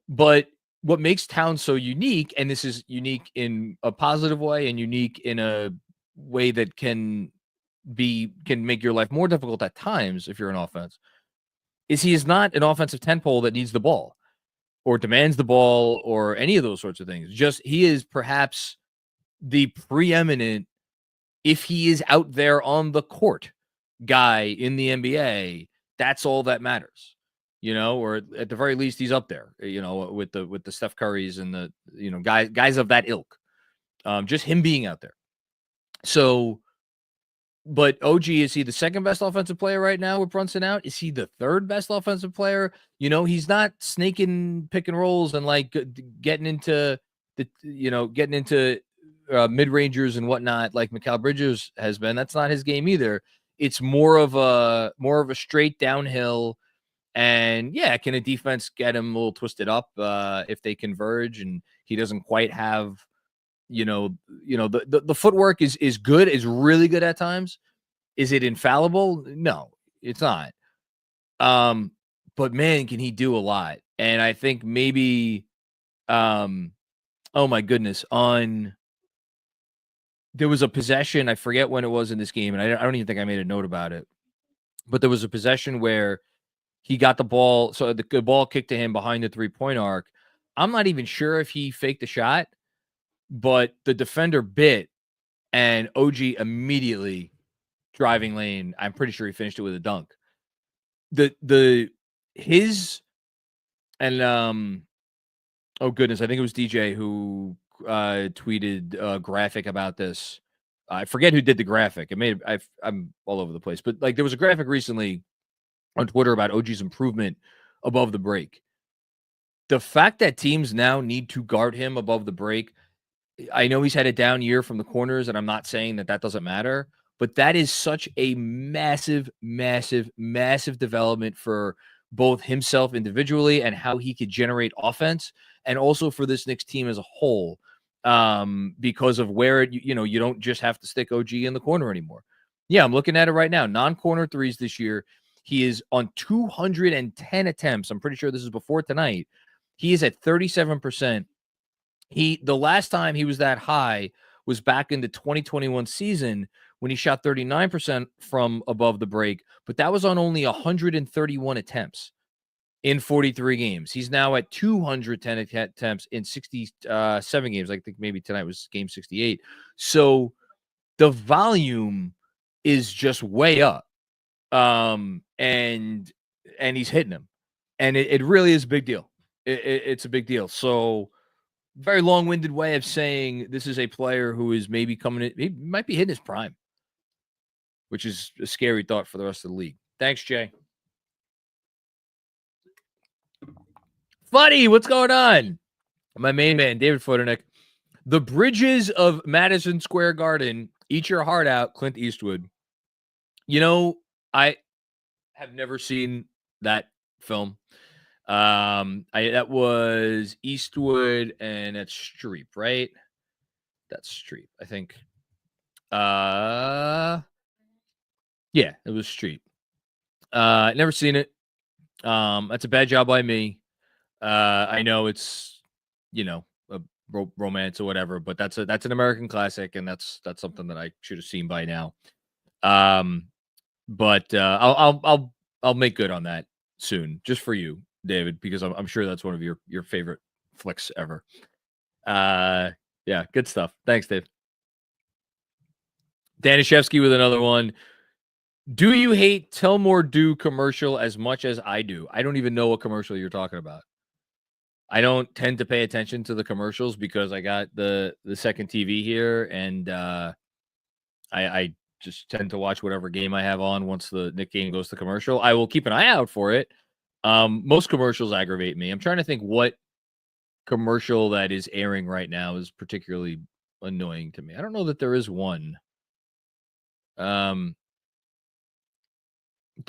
But what makes Towns so unique, and this is unique in a positive way and unique in a way that can make your life more difficult at times if you're an offense, is he is not an offensive tentpole that needs the ball or demands the ball or any of those sorts of things. Just he is perhaps the preeminent, if he is out there on the court, guy in the NBA. That's all that matters, or at the very least he's up there, with the Steph Currys and the, guys of that ilk. Just him being out there. So, but OG, is he the second best offensive player right now with Brunson out? Is he the third best offensive player? He's not snaking pick and rolls and like getting into mid-rangers and whatnot like Mikal Bridges has been. That's not his game either. It's more of a straight downhill. And yeah, can a defense get him a little twisted up if they converge and he doesn't quite have, the footwork is good, is really good at times. Is it infallible? No, it's not. But man, can he do a lot? And I think maybe, oh my goodness, there was a possession, I forget when it was in this game, and I don't even think I made a note about it, but there was a possession where he got the ball, so the ball kicked to him behind the three-point arc. I'm not even sure if he faked the shot, but the defender bit, and OG immediately driving lane. I'm pretty sure he finished it with a dunk. Oh goodness, I think it was DJ who tweeted a graphic about this. I forget who did the graphic. I'm all over the place, but like there was a graphic recently on Twitter about OG's improvement above the break. The fact that teams now need to guard him above the break, I know he's had a down year from the corners, and I'm not saying that doesn't matter, but that is such a massive, massive, massive development for both himself individually and how he could generate offense, and also for this Knicks team as a whole, because of where you don't just have to stick OG in the corner anymore. Yeah, I'm looking at it right now. Non-corner threes this year. He is on 210 attempts. I'm pretty sure this is before tonight. He is at 37%. The last time he was that high was back in the 2021 season when he shot 39% from above the break, but that was on only 131 attempts in 43 games. He's now at 210 attempts in 67 games. I think maybe tonight was game 68. So the volume is just way up. And he's hitting them. And it really is a big deal. It's a big deal. So very long-winded way of saying this is a player who is maybe coming in. He might be hitting his prime, which is a scary thought for the rest of the league. Thanks, Jay. Buddy, what's going on? My main man, David Futternick. The Bridges of Madison Square Garden. Eat your heart out, Clint Eastwood. I have never seen that film. That was Eastwood and that's Streep, right? That's Streep, I think. Yeah, it was Streep. Never seen it. That's a bad job by me. I know it's, a romance or whatever, but that's an American classic, and that's something that I should have seen by now. But I'll make good on that soon, just for you, David, because I'm sure that's one of your favorite flicks ever. Yeah, good stuff. Thanks, Dave. Danishevsky with another one. Do you hate Tillmore Dew commercial as much as I do? I don't even know what commercial you're talking about. I don't tend to pay attention to the commercials because I got the second TV here, and I just tend to watch whatever game I have on once the Knicks game goes to commercial. I will keep an eye out for it. Most commercials aggravate me. I'm trying to think what commercial that is airing right now is particularly annoying to me. I don't know that there is one. The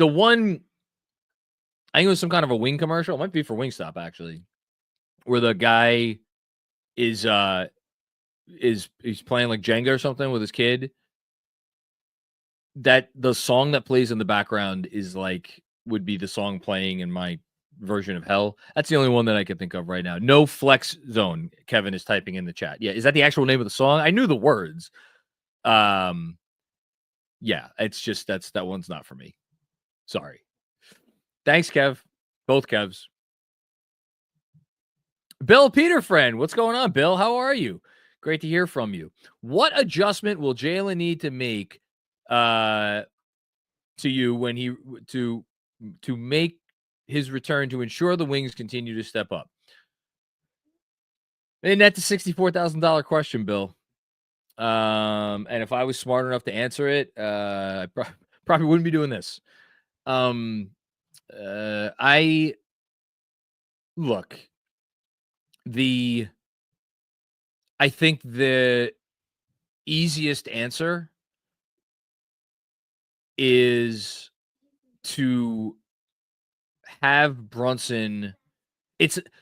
one, I think it was some kind of a wing commercial. It might be for Wingstop, actually, where the guy is he's playing like Jenga or something with his kid, that the song that plays in the background is like would be the song playing in my version of hell. That's the only one that I can think of right now. No Flex Zone, Kevin is typing in the chat. Yeah, is that the actual name of the song? I knew the words. Yeah, it's just that one's not for me. Sorry. Thanks, Kev. Both Kevs. Bill Peter friend, what's going on, Bill? How are you? Great to hear from you. What adjustment will Jalen need to make to you when he to make his return to ensure the Wings continue to step up? And that's a $64,000 question, Bill. And if I was smart enough to answer it, I probably wouldn't be doing this. I look, I think the easiest answer is to have Brunson.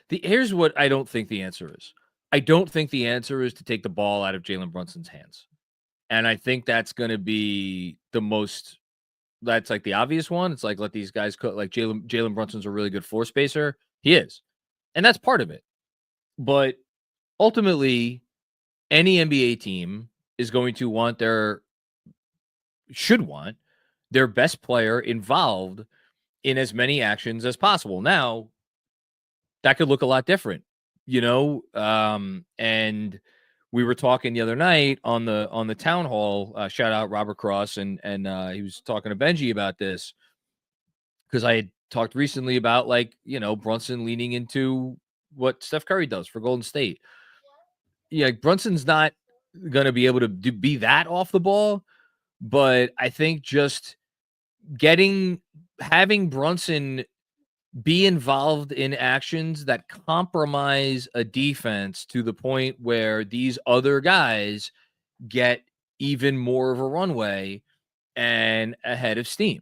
Here's what I don't think the answer is. I don't think the answer is to take the ball out of Jalen Brunson's hands. And I think that's going to be that's like the obvious one. It's like, let these guys cook. Like Jalen Brunson's a really good floor spacer. He is. And that's part of it. But ultimately, any NBA team is going to should want their best player involved in as many actions as possible. Now, that could look a lot different, and we were talking the other night on the town hall, shout out Robert Cross, and he was talking to Benji about this, because I had talked recently about, like, Brunson leaning into what Steph Curry does for Golden State. Yeah, Brunson's not going to be able to be that off the ball, but I think just having Brunson be involved in actions that compromise a defense to the point where these other guys get even more of a runway and ahead of steam,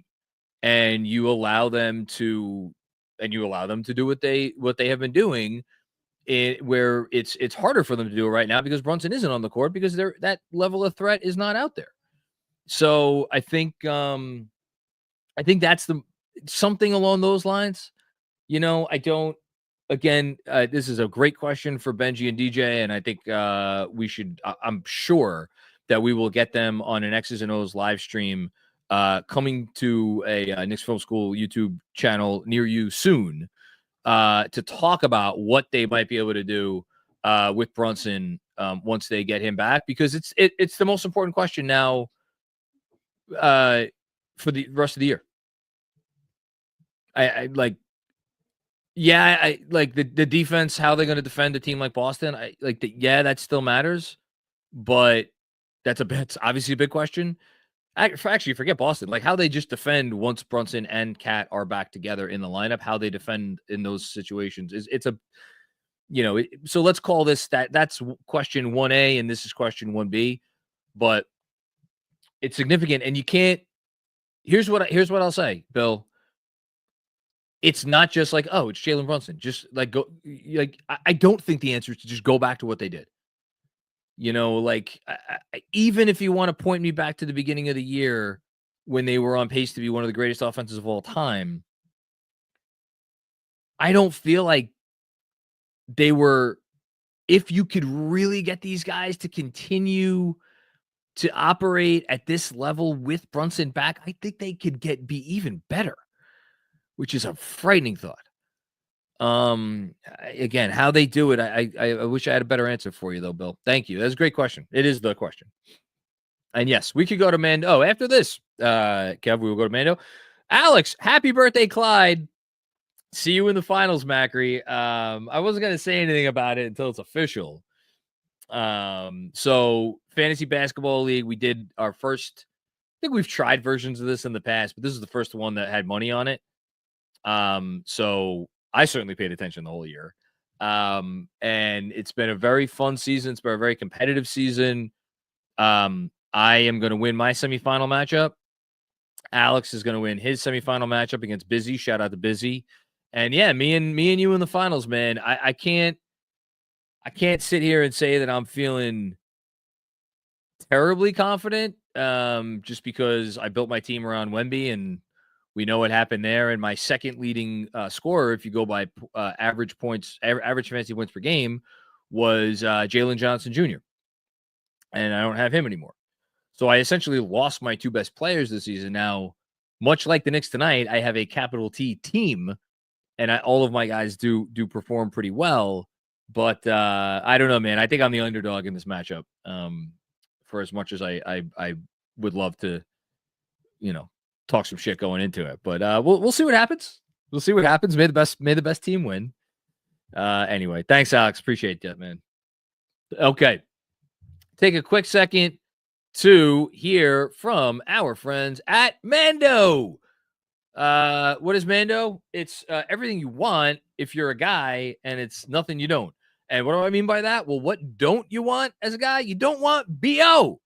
and you allow them to do what they have been doing, where it's harder for them to do it right now because Brunson isn't on the court, because that level of threat is not out there. So I think that's something along those lines. This is a great question for Benji and DJ, and I think I'm sure that we will get them on an X's and O's live stream coming to a Knicks Film School YouTube channel near you soon, to talk about what they might be able to do with Brunson once they get him back, because it's the most important question now for the rest of the year. I like the defense, how they're going to defend a team like Boston. That still matters, but that's obviously a big question. Actually, forget Boston. Like, how they just defend once Brunson and Cat are back together in the lineup, how they defend in those situations so let's call that's question 1A, and this is question 1B, but it's significant. And you can't, here's what I'll say, Bill. It's not just like, oh, it's Jalen Brunson. Just I don't think the answer is to just go back to what they did. Even if you want to point me back to the beginning of the year when they were on pace to be one of the greatest offenses of all time, I don't feel like they were. If you could really get these guys to continue to operate at this level with Brunson back, I think they could be even better, which is a frightening thought. Again, how they do it, I wish I had a better answer for you, though, Bill. Thank you. That's a great question. It is the question. And yes, we could go to Mando. Oh, after this, Kev, we will go to Mando. Alex, happy birthday, Clyde. See you in the finals, Macri. I wasn't going to say anything about it until it's official. So Fantasy Basketball League, we did our first, I think we've tried versions of this in the past, but this is the first one that had money on it. So I certainly paid attention the whole year. And it's been a very fun season. It's been a very competitive season. I am going to win my semifinal matchup. Alex is going to win his semifinal matchup against Busy. Shout out to Busy. And yeah, me and you in the finals, man. I can't sit here and say that I'm feeling terribly confident, just because I built my team around Wemby, and we know what happened there. And my second leading scorer, if you go by average fantasy points per game, was Jalen Johnson Jr. And I don't have him anymore. So I essentially lost my two best players this season. Now, much like the Knicks tonight, I have a capital T team, and all of my guys do perform pretty well. But I don't know, man. I think I'm the underdog in this matchup. For as much as I would love to, talk some shit going into it. But we'll see what happens. We'll see what happens. May the best team win. Anyway, thanks, Alex. Appreciate that, man. Okay. Take a quick second to hear from our friends at Mando. What is Mando? It's everything you want if you're a guy, and it's nothing you don't. And what do I mean by that? Well, what don't you want as a guy? You don't want BO,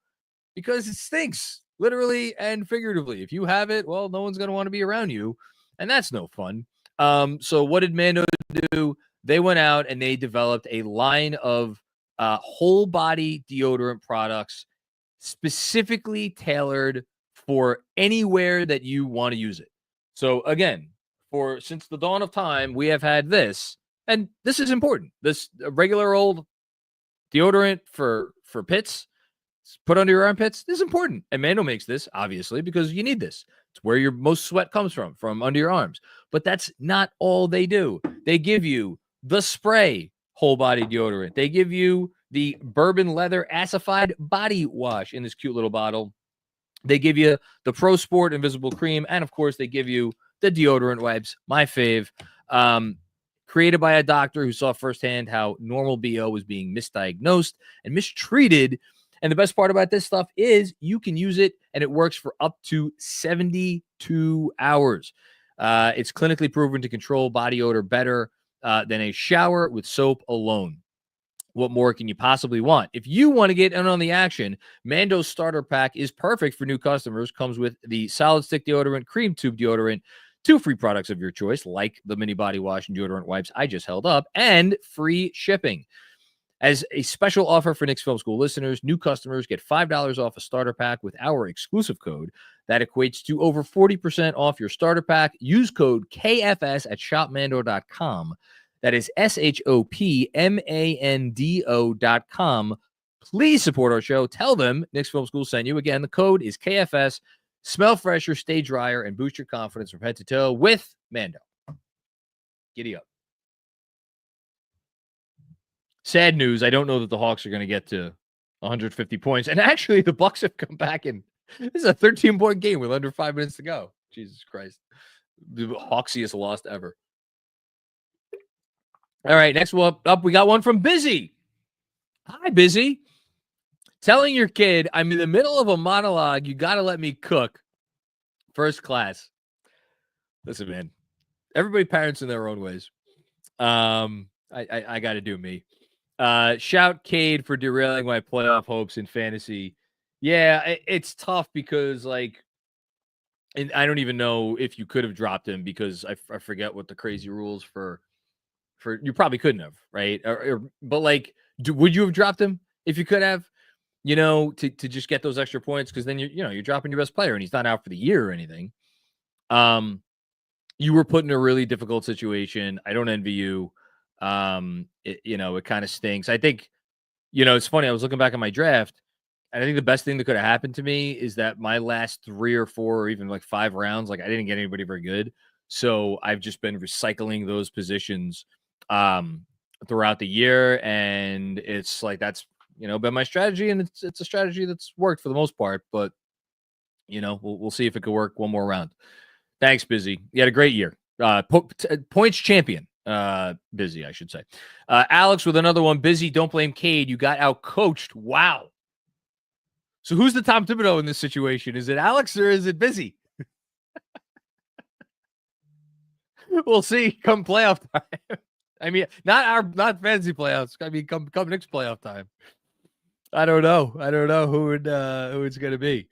because it stinks, literally and figuratively. If you have it, well, no one's going to want to be around you, and that's no fun. So what did Mando do? They went out and they developed a line of whole body deodorant products specifically tailored for anywhere that you want to use it. So again, since the dawn of time, we have had this, and this is important. This regular old deodorant for pits, put under your armpits, this is important. And Mando makes this, obviously, because you need this. It's where your most sweat comes from under your arms. But that's not all they do. They give you the spray whole body deodorant. They give you the bourbon leather acidified body wash in this cute little bottle. They give you the Pro Sport Invisible Cream. And of course, they give you the deodorant wipes, my fave. Created by a doctor who saw firsthand how normal BO was being misdiagnosed and mistreated. And the best part about this stuff is you can use it and it works for up to 72 hours. It's clinically proven to control body odor better than a shower with soap alone. What more can you possibly want? If you want to get in on the action, Mando's starter pack is perfect for new customers. Comes with the solid stick deodorant, cream tube deodorant, 2 free products of your choice, like the mini body wash and deodorant wipes I just held up, and free shipping. As a special offer for Knicks Film School listeners, new customers get $5 off a starter pack with our exclusive code. That equates to over 40% off your starter pack. Use code KFS at shopmando.com. That is SHOPMANDO.com. Please support our show. Tell them Knicks Film School sent you. Again, the code is KFS. Smell fresher, stay drier, and boost your confidence from head to toe with Mando. Giddy up. Sad news. I don't know that the Hawks are going to get to 150 points. And actually, the Bucks have come back, and this is a 13-point game with under 5 minutes to go. Jesus Christ. The Hawksiest loss ever. All right, next one up, we got one from Busy. Hi, Busy. Telling your kid, I'm in the middle of a monologue, you got to let me cook. First class. Listen, man, everybody parents in their own ways. I got to do me. Shout Cade for derailing my playoff hopes in fantasy. Yeah, it's tough because, and I don't even know if you could have dropped him because I forget what the crazy rules for you probably couldn't have, right? But would you have dropped him if you could have, to just get those extra points? Because then you're dropping your best player and he's not out for the year or anything. You were put in a really difficult situation. I don't envy you. It kind of stinks. I think, it's funny. I was looking back at my draft, and I think the best thing that could have happened to me is that my last 3 or 4 or even 5 rounds, I didn't get anybody very good. So I've just been recycling those positions throughout the year, and it's that's been my strategy, and it's a strategy that's worked for the most part. But we'll see if it could work one more round. Thanks, Busy. You had a great year. Points champion. Busy, I should say. Alex with another one. Busy, don't blame Cade. You got out coached. Wow. So who's the Tom Thibodeau in this situation? Is it Alex or is it Busy? We'll see come playoff time. I mean, not fantasy playoffs. I mean, come Knicks playoff time. I don't know who it's gonna be.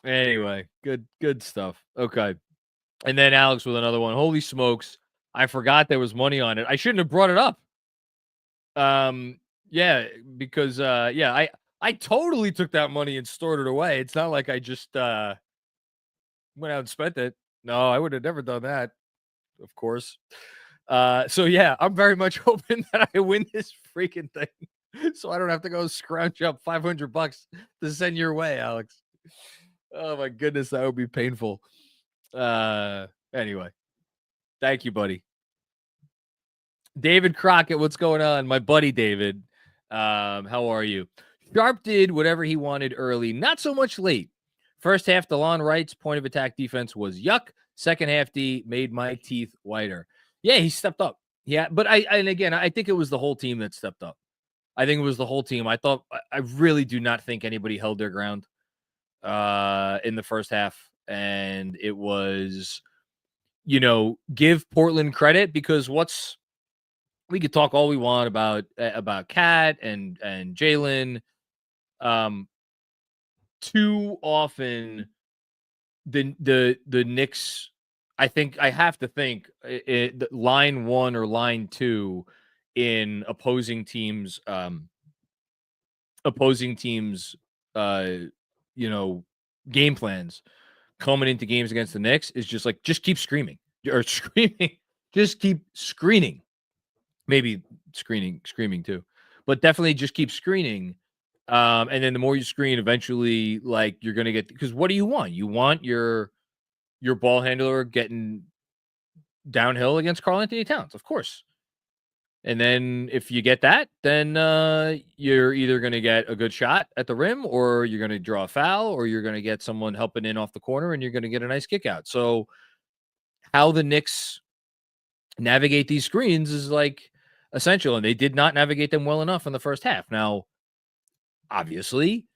Anyway, good stuff. Okay, and then Alex with another one. Holy smokes! I forgot there was money on it. I shouldn't have brought it up. Yeah, because I I totally took that money and stored it away. It's not like I just went out and spent it. No, I would have never done that, of course. So yeah, I'm very much hoping that I win this freaking thing, so I don't have to go scrounge up $500 to send your way, Alex. Oh my goodness, that would be painful. Anyway, thank you, buddy. David Crockett, what's going on, my buddy David? How are you? Sharp did whatever he wanted early, not so much late. First half, DeLon Wright's point of attack defense was yuck. Second half, D made my teeth whiter. Yeah, he stepped up. Yeah, but I think it was the whole team that stepped up. I think it was the whole team. I really do not think anybody held their ground in the first half. And it was, give Portland credit, because we could talk all we want about Cat and Jalen. Too often the Knicks, I think I have to think line one or line two in opposing teams game plans coming into games against the Knicks is just keep screaming or screaming, just keep screening, maybe screaming too, but definitely just keep screening. And then the more you screen, eventually, like, you're going to get, because what do you want? You want your ball handler getting downhill against Karl-Anthony Towns, of course. And then if you get that, then you're either going to get a good shot at the rim, or you're going to draw a foul, or you're going to get someone helping in off the corner, and you're going to get a nice kick out. So how the Knicks navigate these screens is like essential, and they did not navigate them well enough in the first half. Now, obviously,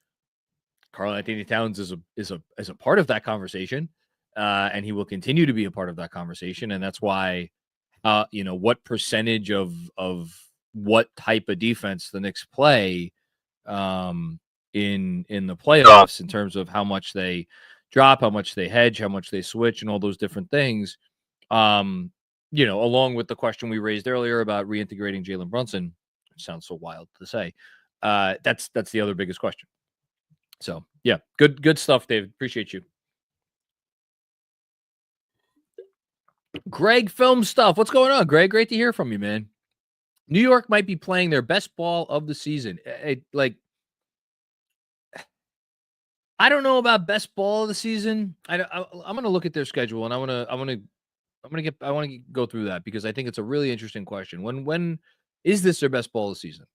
Karl-Anthony Towns is a part of that conversation, and he will continue to be a part of that conversation, and that's why, what percentage of what type of defense the Knicks play in the playoffs, in terms of how much they drop, how much they hedge, how much they switch, and all those different things. Along with the question we raised earlier about reintegrating Jalen Brunson, which sounds so wild to say. That's the other biggest question. So yeah, good stuff, David. Appreciate you. Greg Film Stuff. What's going on, Greg? Great to hear from you, man. New York might be playing their best ball of the season. I don't know about best ball of the season. I'm going to look at their schedule, and I want to go through that, because I think it's a really interesting question. When is this their best ball of the season?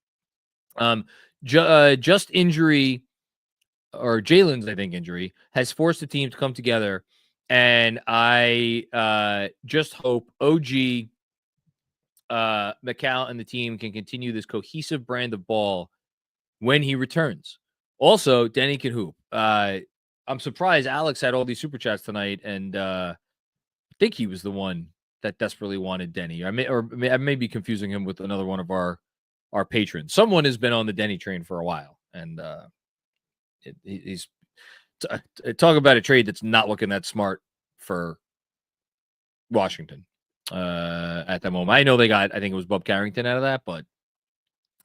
Just injury, or Jalen's, I think, injury has forced the team to come together, and I just hope OG, Mikal, and the team can continue this cohesive brand of ball when he returns. Also, Denny can hoop. I'm surprised Alex had all these super chats tonight, and I think he was the one that desperately wanted Denny. I may be confusing him with another one of our patrons. Someone has been on the Denny train for a while, and he's talk about a trade that's not looking that smart for Washington at the moment. I know they got, I think it was Bob Carrington out of that, but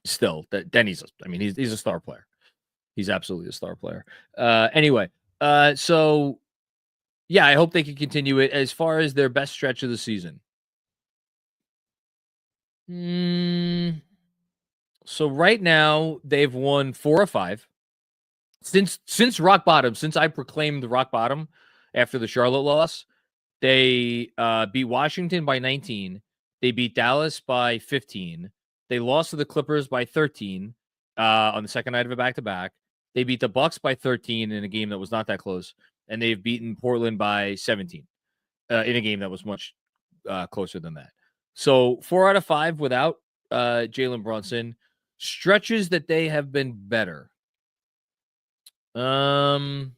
still, Denny's, he's a star player. He's absolutely a star player. Anyway, so yeah, I hope they can continue it. As far as their best stretch of the season, so right now they've won 4 or 5 since rock bottom. Since I proclaimed the rock bottom after the Charlotte loss, they beat Washington by 19. They beat Dallas by 15. They lost to the Clippers by 13 on the second night of a back-to-back. They beat the Bucks by 13 in a game that was not that close, and they've beaten Portland by 17 in a game that was much closer than that. So 4 out of 5 without Jalen Brunson. Stretches that they have been better. I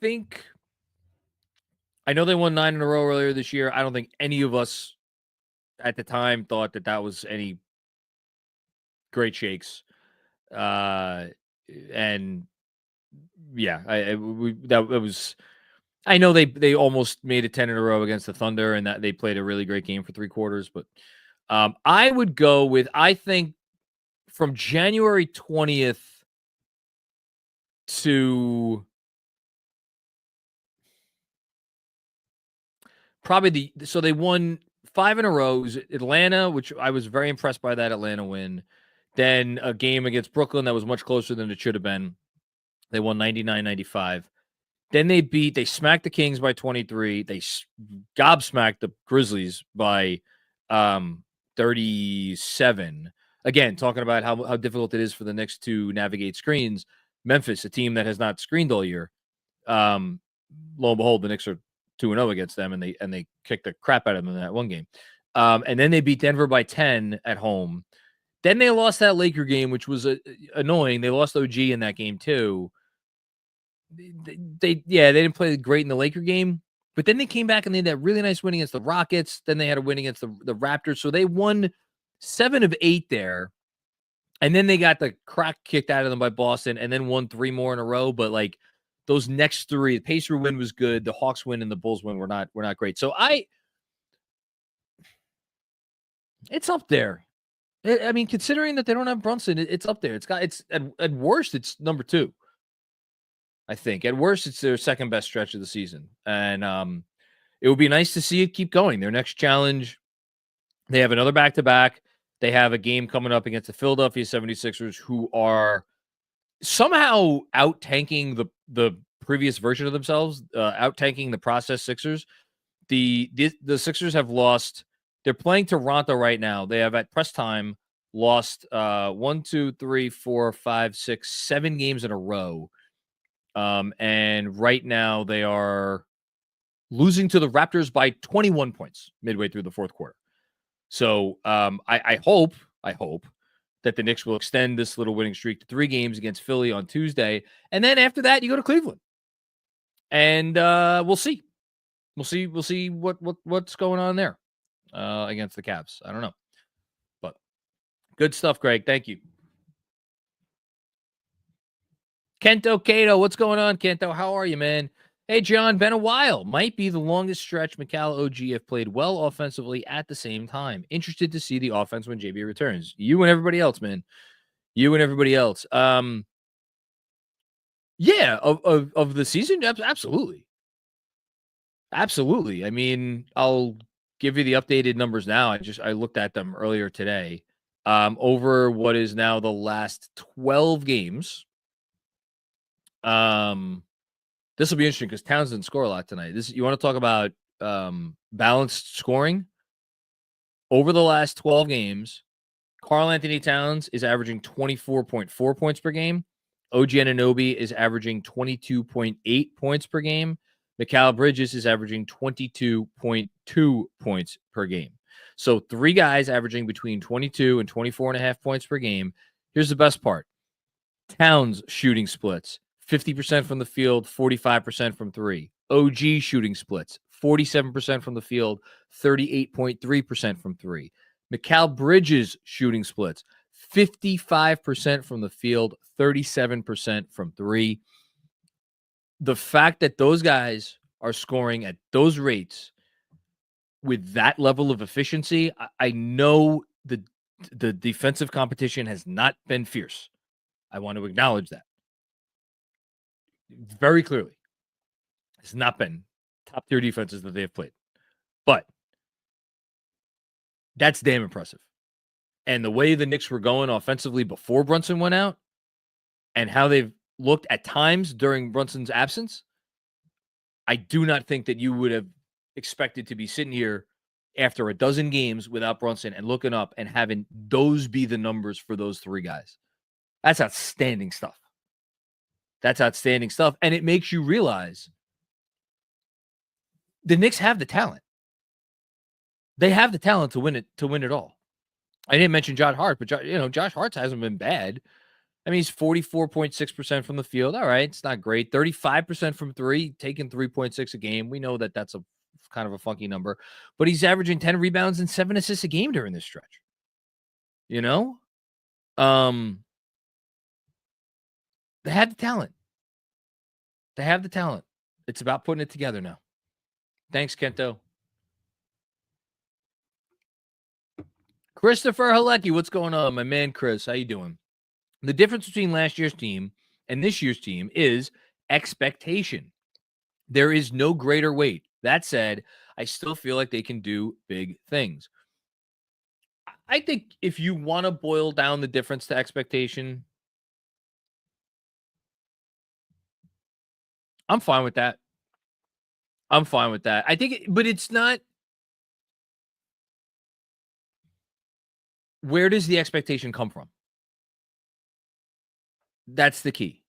think, I know they won 9 in a row earlier this year. I don't think any of us at the time thought that was any great shakes. And yeah, it was I know they almost made it 10 in a row against the Thunder, and that they played a really great game for 3 quarters, but I would go with, I think, from January 20th to probably so they won 5 in a row. It was Atlanta, which I was very impressed by that Atlanta win. Then a game against Brooklyn that was much closer than it should have been. They won 99-95. Then they smacked the Kings by 23. They gobsmacked the Grizzlies by 37. Again, talking about how difficult it is for the Knicks to navigate screens. Memphis, a team that has not screened all year. Lo and behold, the Knicks are 2-0 against them, and they kicked the crap out of them in that one game. And then they beat Denver by 10 at home. Then they lost that Laker game, which was annoying. They lost OG in that game too. They didn't play great in the Laker game, but then they came back and they had that really nice win against the Rockets. Then they had a win against the Raptors. So they won 7 of 8 there. And then they got the crap kicked out of them by Boston and then won 3 more in a row. But like those next 3, the Pacer win was good. The Hawks win and the Bulls win were not great. So it's up there. I mean, considering that they don't have Brunson, it's up there. It's at worst, it's number 2. I think at worst, it's their second best stretch of the season. And it would be nice to see it keep going. Their next challenge, they have another back-to-back. They have a game coming up against the Philadelphia 76ers, who are somehow out-tanking the previous version of themselves, out-tanking the process Sixers. The Sixers have lost. They're playing Toronto right now. They have, at press time, lost 1, 2, 3, 4, 5, 6, 7 games in a row. And right now they are losing to the Raptors by 21 points midway through the fourth quarter. So I hope that the Knicks will extend this little winning streak to 3 games against Philly on Tuesday. And then after that, you go to Cleveland. And we'll see. We'll see what's going on there against the Cavs. I don't know. But good stuff, Greg. Thank you. Kento Cato, what's going on, Kento? How are you, man? Hey, John, been a while. Might be the longest stretch Mikal OG have played well offensively at the same time. Interested to see the offense when JB returns. You and everybody else, man. You and everybody else. Yeah, of the season, absolutely. Absolutely. I mean, I'll give you the updated numbers now. I looked at them earlier today. Over what is now the last 12 games. This will be interesting because Towns didn't score a lot tonight. You want to talk about balanced scoring? Over the last 12 games, Karl-Anthony Towns is averaging 24.4 points per game. OG Anunoby is averaging 22.8 points per game. Mikal Bridges is averaging 22.2 points per game. So 3 guys averaging between 22 and 24.5 points per game. Here's the best part. Towns shooting splits, 50% from the field, 45% from 3. OG shooting splits, 47% from the field, 38.3% from 3. Mikal Bridges shooting splits, 55% from the field, 37% from 3. The fact that those guys are scoring at those rates with that level of efficiency, I know the defensive competition has not been fierce. I want to acknowledge that very clearly. It's not been top tier defenses that they have played, but that's damn impressive. And the way the Knicks were going offensively before Brunson went out and how they've looked at times during Brunson's absence, I do not think that you would have expected to be sitting here after a dozen games without Brunson and looking up and having those be the numbers for those 3 guys. That's outstanding stuff. That's outstanding stuff. And it makes you realize the Knicks have the talent. They have the talent to win it all. I didn't mention Josh Hart, but Josh Hart hasn't been bad. I mean, he's 44.6% from the field. All right, it's not great. 35% from 3, taking 3.6 a game. We know that that's a kind of a funky number, but he's averaging 10 rebounds and 7 assists a game during this stretch. They have the talent. They have the talent. It's about putting it together now. Thanks, Kento. Christopher Halecki, what's going on, my man Chris? How you doing? The difference between last year's team and this year's team is expectation. There is no greater weight. That said, I still feel like they can do big things. I think if you want to boil down the difference to expectation, I'm fine with that. I'm fine with that. I think, but it's not. Where does the expectation come from? That's the key.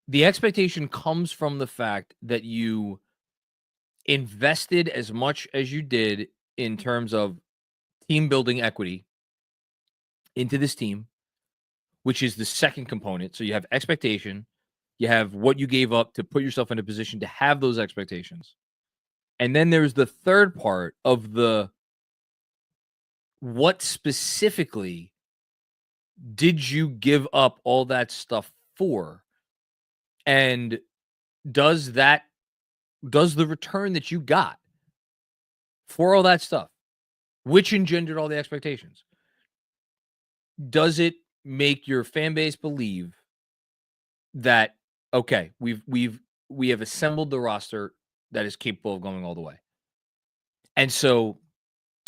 The expectation comes from the fact that you invested as much as you did in terms of team building equity into this team, which is the second component. So you have expectation, you have what you gave up to put yourself in a position to have those expectations. And then there's the third part of the what specifically did you give up all that stuff for? And does the return that you got for all that stuff, which engendered all the expectations, does it make your fan base believe that, okay, we have assembled the roster that is capable of going all the way? And so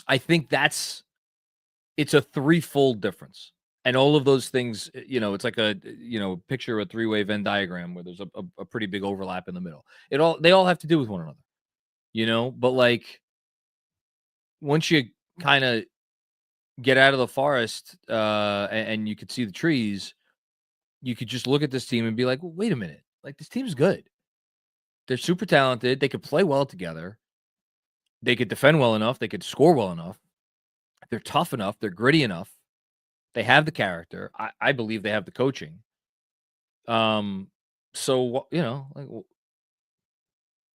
I think it's a threefold difference. And all of those things, it's like a, picture a three-way Venn diagram where there's a pretty big overlap in the middle. They all have to do with one another, but like once you kind of get out of the forest and you could see the trees, you could just look at this team and be like, well, wait a minute, like this team's good. They're super talented. They could play well together. They could defend well enough. They could score well enough. They're tough enough. They're gritty enough. They have the character. I believe they have the coaching. So like,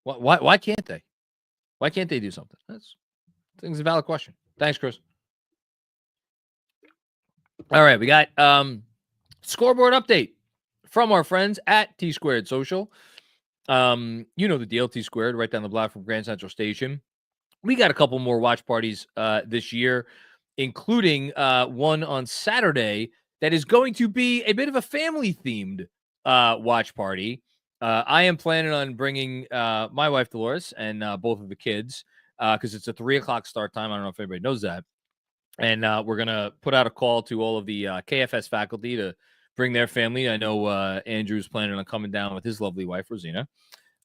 why can't they? Why can't they do something? I think it's a valid question. Thanks, Chris. All right, we got scoreboard update from our friends at T Squared Social. The deal, T Squared, right down the block from Grand Central Station. We got a couple more watch parties this year, including one on Saturday that is going to be a bit of a family-themed watch party. I am planning on bringing my wife, Dolores, and both of the kids because it's a 3 o'clock start time. I don't know if everybody knows that. And we're going to put out a call to all of the KFS faculty to bring their family. I know Andrew's planning on coming down with his lovely wife, Rosina.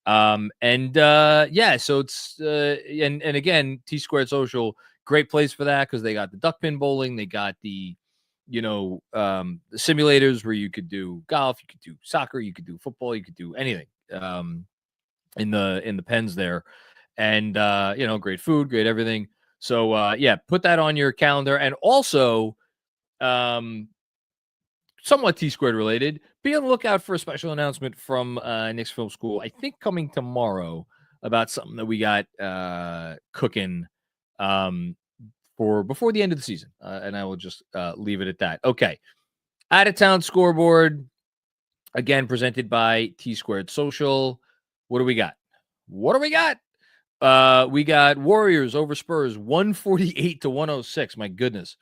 So it's and again, T Squared Social, great place for that because they got the duck pin bowling, they got the the simulators where you could do golf, you could do soccer, you could do football, you could do anything in the pens there, and great food, great everything. So put that on your calendar, and also somewhat T-Squared related, be on the lookout for a special announcement from Knicks Film School, I think coming tomorrow, about something that we got cooking for before the end of the season. And I will just leave it at that. Okay. Out of Town Scoreboard, again, presented by T-Squared Social. What do we got? We got Warriors over Spurs, 148-106. My goodness.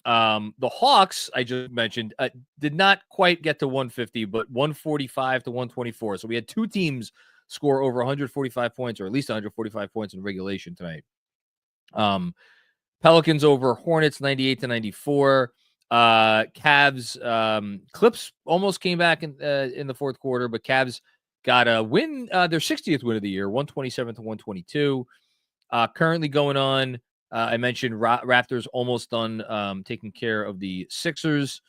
The Hawks, I just mentioned, did not quite get to 150, but 145-124. So we had two teams score over 145 points, or at least 145 points in regulation tonight. Pelicans over Hornets, 98-94. Cavs, Clips almost came back in the fourth quarter, but Cavs got a win, their 60th win of the year, 127-122. Currently going on. I mentioned Raptors almost done taking care of the Sixers.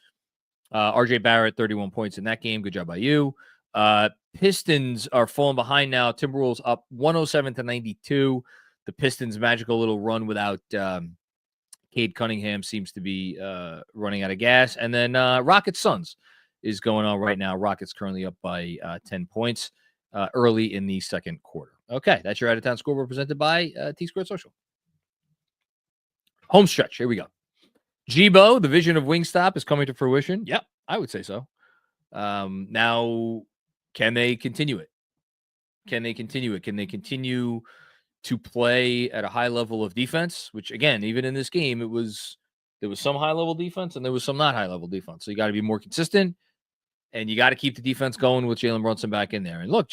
RJ Barrett, 31 points in that game. Good job by you. Pistons are falling behind now. Timberwolves up 107-92. The Pistons' magical little run without Cade Cunningham seems to be running out of gas. And then Rockets Suns is going on right now. Rockets currently up by 10 points early in the second quarter. Okay, that's your out-of-town scoreboard presented by T-Squared Social. Home stretch. Here we go. Jibo, the vision of Wingstop is coming to fruition. Yep, I would say so. Now, can they continue it? Can they continue it? Can they continue to play at a high level of defense? Which, again, even in this game, there was some high level defense and there was some not high level defense. So you got to be more consistent, and you got to keep the defense going with Jalen Brunson back in there. And look,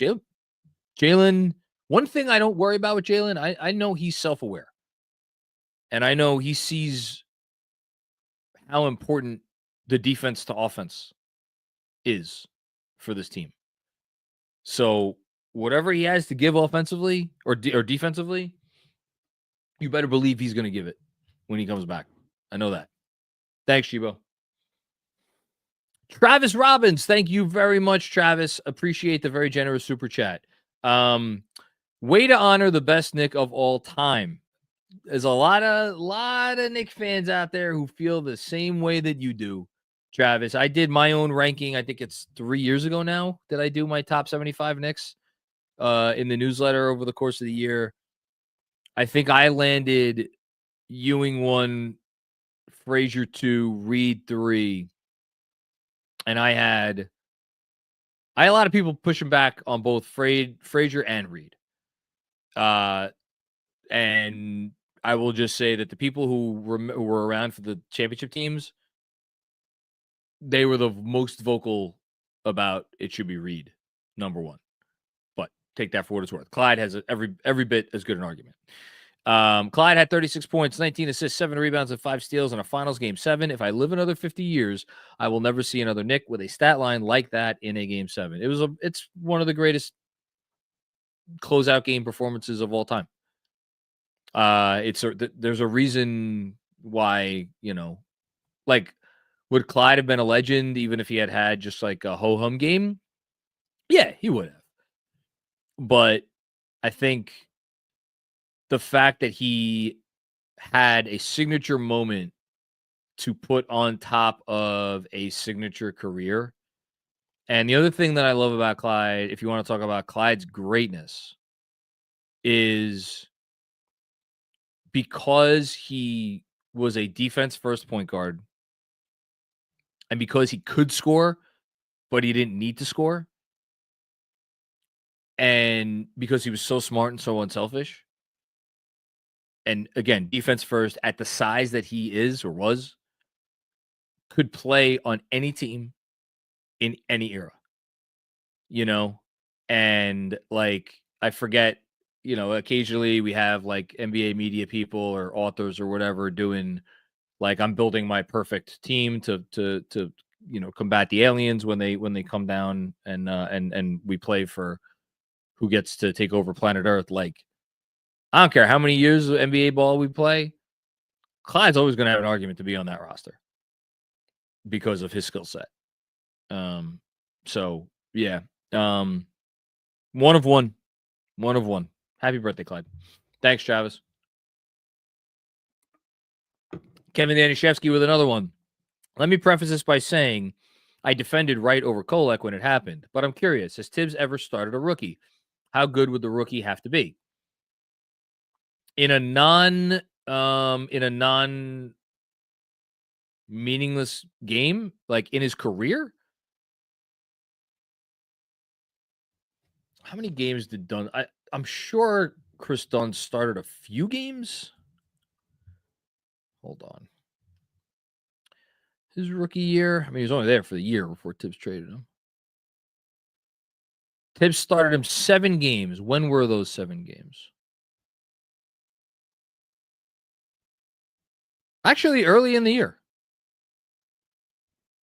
Jalen. One thing I don't worry about with Jalen, I know he's self-aware, and I know he sees how important the defense to offense is for this team. So whatever he has to give offensively or defensively, you better believe he's going to give it when he comes back. I know that. Thanks, Chibo. Travis Robbins, thank you very much, Travis. Appreciate the very generous super chat. Way to honor the best Knick of all time. There's a lot of Knick fans out there who feel the same way that you do, Travis. I did my own ranking. I think it's 3 years ago now that I do my top 75 Knicks in the newsletter over the course of the year. I think I landed Ewing 1, Frazier 2, Reed 3. And I had a lot of people pushing back on both Frazier and Reed. And I will just say that the people who were around for the championship teams, they were the most vocal about it should be Reed, number one. But take that for what it's worth. Clyde has every bit as good an argument. Clyde had 36 points, 19 assists, 7 rebounds, and 5 steals in a finals game 7. If I live another 50 years, I will never see another Knick with a stat line like that in a game 7. It's one of the greatest closeout game performances of all time. There's a reason why, like, would Clyde have been a legend even if he had just like a ho-hum game? Yeah, he would have. But I think the fact that he had a signature moment to put on top of a signature career. And the other thing that I love about Clyde, if you want to talk about Clyde's greatness, is because he was a defense-first point guard and because he could score, but he didn't need to score, and because he was so smart and so unselfish, and again, defense first at the size that he is or was, could play on any team in any era, and like, I forget, occasionally we have like NBA media people or authors or whatever doing like, I'm building my perfect team to combat the aliens when they come down and we play for who gets to take over planet Earth. Like, I don't care how many years of NBA ball we play, Clyde's always going to have an argument to be on that roster because of his skill set. So yeah. One of one. Happy birthday, Clyde. Thanks, Travis. Kevin Danishevsky with another one. Let me preface this by saying I defended Wright over Kolek when it happened, but I'm curious, has Tibbs ever started a rookie? How good would the rookie have to be? In a non meaningless game, like in his career? How many games did Dunn? I'm sure Chris Dunn started a few games. Hold on. His rookie year, I mean, he was only there for the year before Tibbs traded him. Tibbs started him 7 games. When were those 7 games? Actually, early in the year.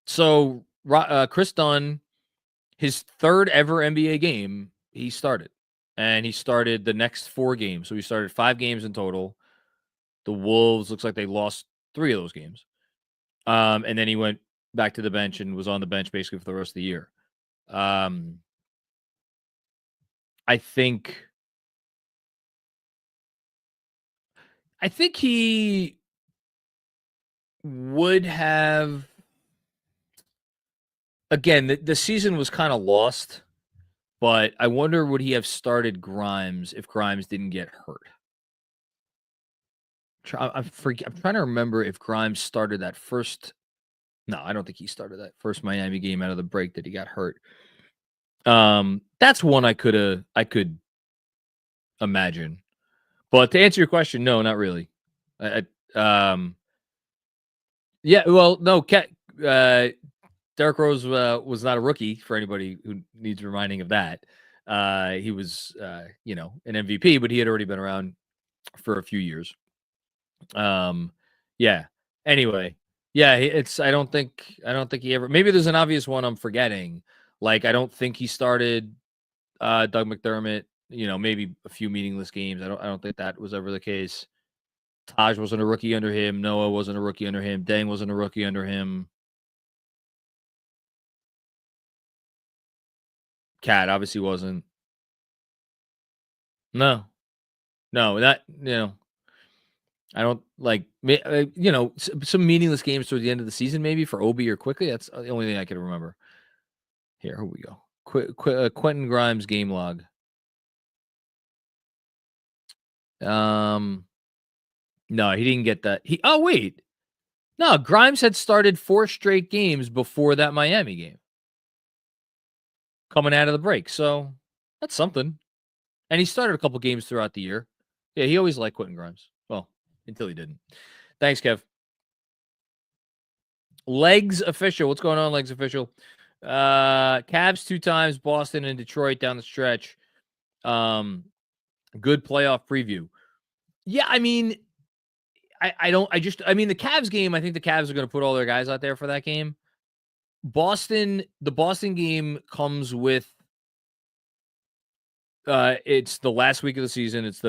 So Chris Dunn, his 3rd ever NBA game, he started. And he started the next 4 games. So he started 5 games in total. The Wolves, looks like they lost 3 of those games. And then he went back to the bench and was on the bench basically for the rest of the year. I think he would have. Again, the season was kind of lost, but I wonder would he have started Grimes if Grimes didn't get hurt? I'm trying to remember if Grimes started that first. No, I don't think he started that first Miami game out of the break that he got hurt. That's one I could imagine. But to answer your question, no, not really. Yeah, well, no, Derrick Rose was not a rookie for anybody who needs reminding of that. He was, an MVP, but he had already been around for a few years. Yeah. Anyway, yeah, I don't think he ever. Maybe there's an obvious one I'm forgetting. Like, I don't think he started Doug McDermott. Maybe a few meaningless games. I don't think that was ever the case. Taj wasn't a rookie under him. Noah wasn't a rookie under him. Deng wasn't a rookie under him. Cat obviously wasn't. No, that I don't like. Some meaningless games toward the end of the season, maybe for Obi or Quickly. That's the only thing I can remember. Here we go. Quentin Grimes game log. No, he didn't get that. Wait. No, Grimes had started 4 straight games before that Miami game. Coming out of the break. So that's something. And he started a couple games throughout the year. Yeah, he always liked Quentin Grimes. Well, until he didn't. Thanks, Kev. Legs official. What's going on, Legs official? Cavs 2 times, Boston and Detroit down the stretch. Good playoff preview. Yeah, I mean, the Cavs game, I think the Cavs are going to put all their guys out there for that game. The Boston game comes with it's the last week of the season. It's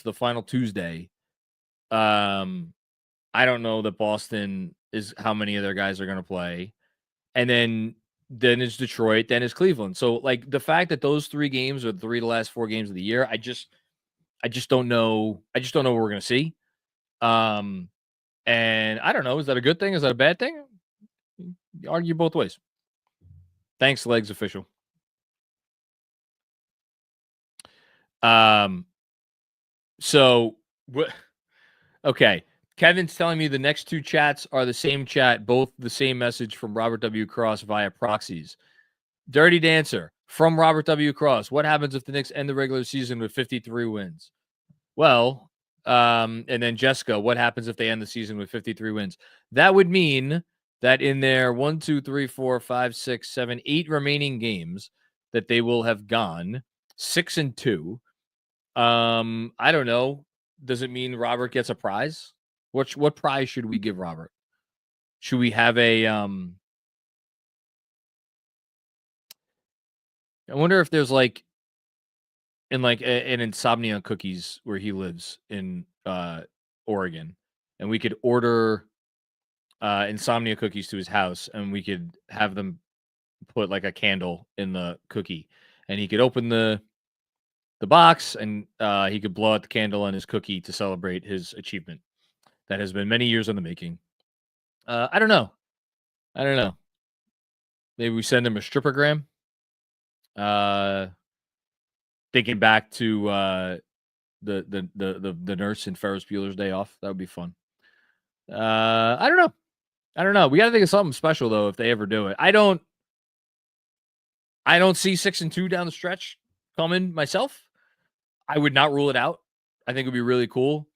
the final Tuesday. I don't know that Boston is how many of their guys are going to play. And then it's Detroit, then it's Cleveland. So, like, the fact that those 3 games are 3 of the last 4 games of the year, I just don't know. I just don't know what we're going to see. And I don't know. Is that a good thing? Is that a bad thing? You argue both ways. Thanks, Legs official. So, okay. Kevin's telling me the next 2 chats are the same chat, both the same message from Robert W. Cross via proxies. Dirty Dancer from Robert W. Cross. What happens if the Knicks end the regular season with 53 wins? Well, and then Jessica, what happens if they end the season with 53 wins? That would mean that in their 1, 2, 3, 4, 5, 6, 7, 8 remaining games that they will have gone 6-2. I don't know. Does it mean Robert gets a prize? What prize should we give Robert? Should we have a I wonder if there's like an insomnia cookies where he lives in Oregon, and we could order insomnia cookies to his house, and we could have them put like a candle in the cookie, and he could open the box, and he could blow out the candle on his cookie to celebrate his achievement. That has been many years in the making. I don't know. Maybe we send him a strippergram. Thinking back to the nurse in Ferris Bueller's Day Off. That would be fun. I don't know. We got to think of something special though if they ever do it. I don't see 6-2 down the stretch coming myself. I would not rule it out. I think it would be really cool.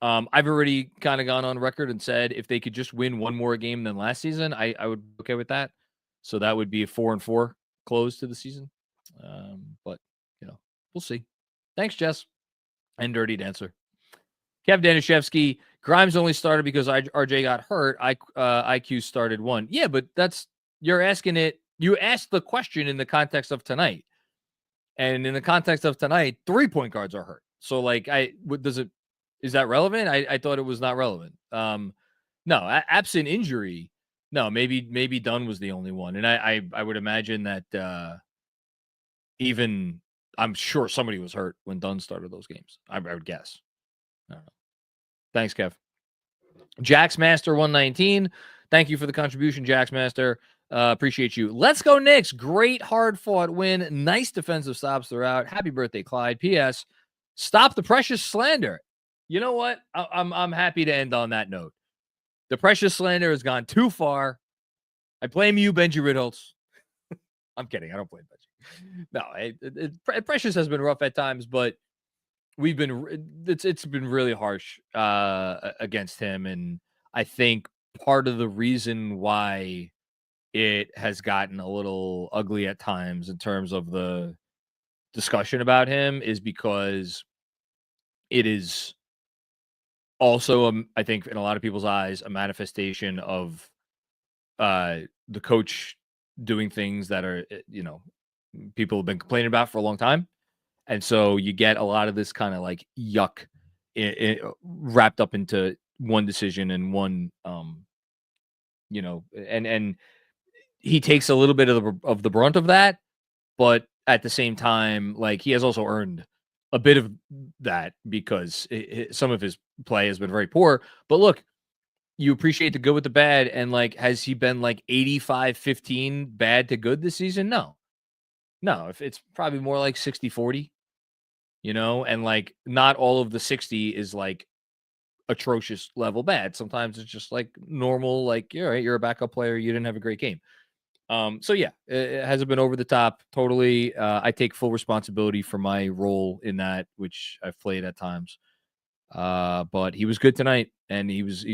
I've already kind of gone on record and said if they could just win one more game than last season, I would be okay with that. So that would be a 4-4 close to the season. But we'll see. Thanks, Jess. And Dirty Dancer. Kev Danishevsky, Grimes only started because RJ got hurt. IQ started 1. Yeah, but you're asking it. You asked the question in the context of tonight. And in the context of tonight, 3 point guards are hurt. So, like, is that relevant? I thought it was not relevant. No, absent injury. No, maybe Dunn was the only one. And I would imagine that even I'm sure somebody was hurt when Dunn started those games. I would guess. I don't know. Thanks, Kev. Jax Master 119. Thank you for the contribution, Jax Master. Appreciate you. Let's go Knicks. Great hard-fought win. Nice defensive stops throughout. Happy birthday, Clyde. P.S. Stop the precious slander. You know what? I'm happy to end on that note. The precious slander has gone too far. I blame you, Benji Ritholtz. I'm kidding. I don't blame Benji. No, Precious has been rough at times, but it's been really harsh against him, and I think part of the reason why it has gotten a little ugly at times in terms of the discussion about him is because it is also, I think, in a lot of people's eyes, a manifestation of the coach doing things that are, people have been complaining about for a long time. And so you get a lot of this kind of like yuck wrapped up into one decision and one, and he takes a little bit of the brunt of that, but at the same time, like he has also earned a bit of that because some of his play has been very poor. But look, you appreciate the good with the bad, and like, has he been like 85-15 bad to good this season? No. If it's probably more like 60-40, and like not all of the 60 is like atrocious level bad. Sometimes it's just like normal, like, you're right, you're a backup player, you didn't have a great game. So yeah, it hasn't been over the top totally. I take full responsibility for my role in that, which I've played at times. But he was good tonight, and he was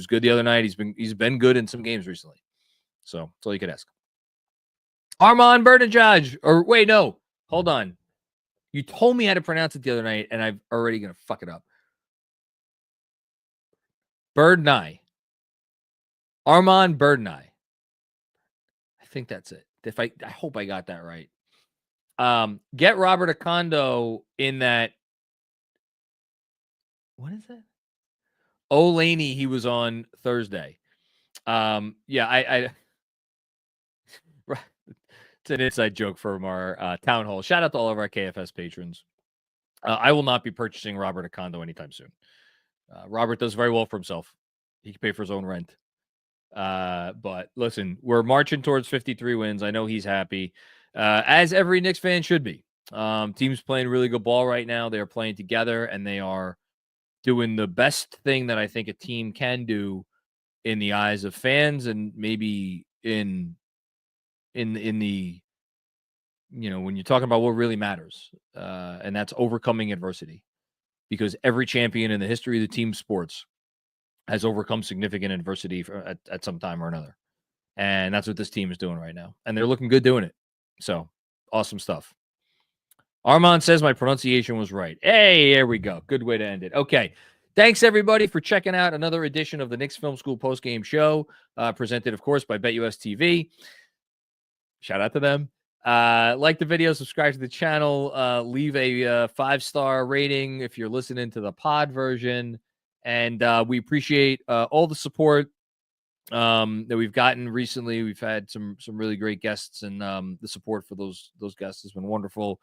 good the other night. He's been good in some games recently. So that's all you could ask. Armand Bernajaj, or wait, no, hold on. You told me how to pronounce it the other night, and I'm already gonna fuck it up. Birdnye. Armand Birdnye. I think that's it. I hope I got that right. Get Robert Acondo in that. What is that? Olaney, he was on Thursday. Yeah, it's an inside joke from our town hall. Shout out to all of our KFS patrons. I will not be purchasing Robert Acondo anytime soon. Robert does very well for himself. He can pay for his own rent. But listen, we're marching towards 53 wins. I know he's happy, as every Knicks fan should be. Team's playing really good ball right now. They are playing together, and they are doing the best thing that I think a team can do in the eyes of fans, and maybe in the, when you're talking about what really matters, and that's overcoming adversity, because every champion in the history of the team sports has overcome significant adversity at some time or another. And that's what this team is doing right now. And they're looking good doing it. So awesome stuff. Armand says my pronunciation was right. Hey, there we go. Good way to end it. Okay. Thanks, everybody, for checking out another edition of the Knicks Film School Postgame Show, presented, of course, by BetUS TV. Shout out to them. Like the video, subscribe to the channel, leave a 5-star rating if you're listening to the pod version. And we appreciate all the support that we've gotten recently. We've had some really great guests, and the support for those guests has been wonderful.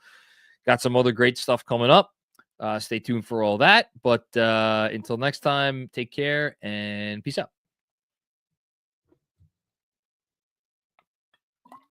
Got some other great stuff coming up. Stay tuned for all that. But until next time, take care and peace out.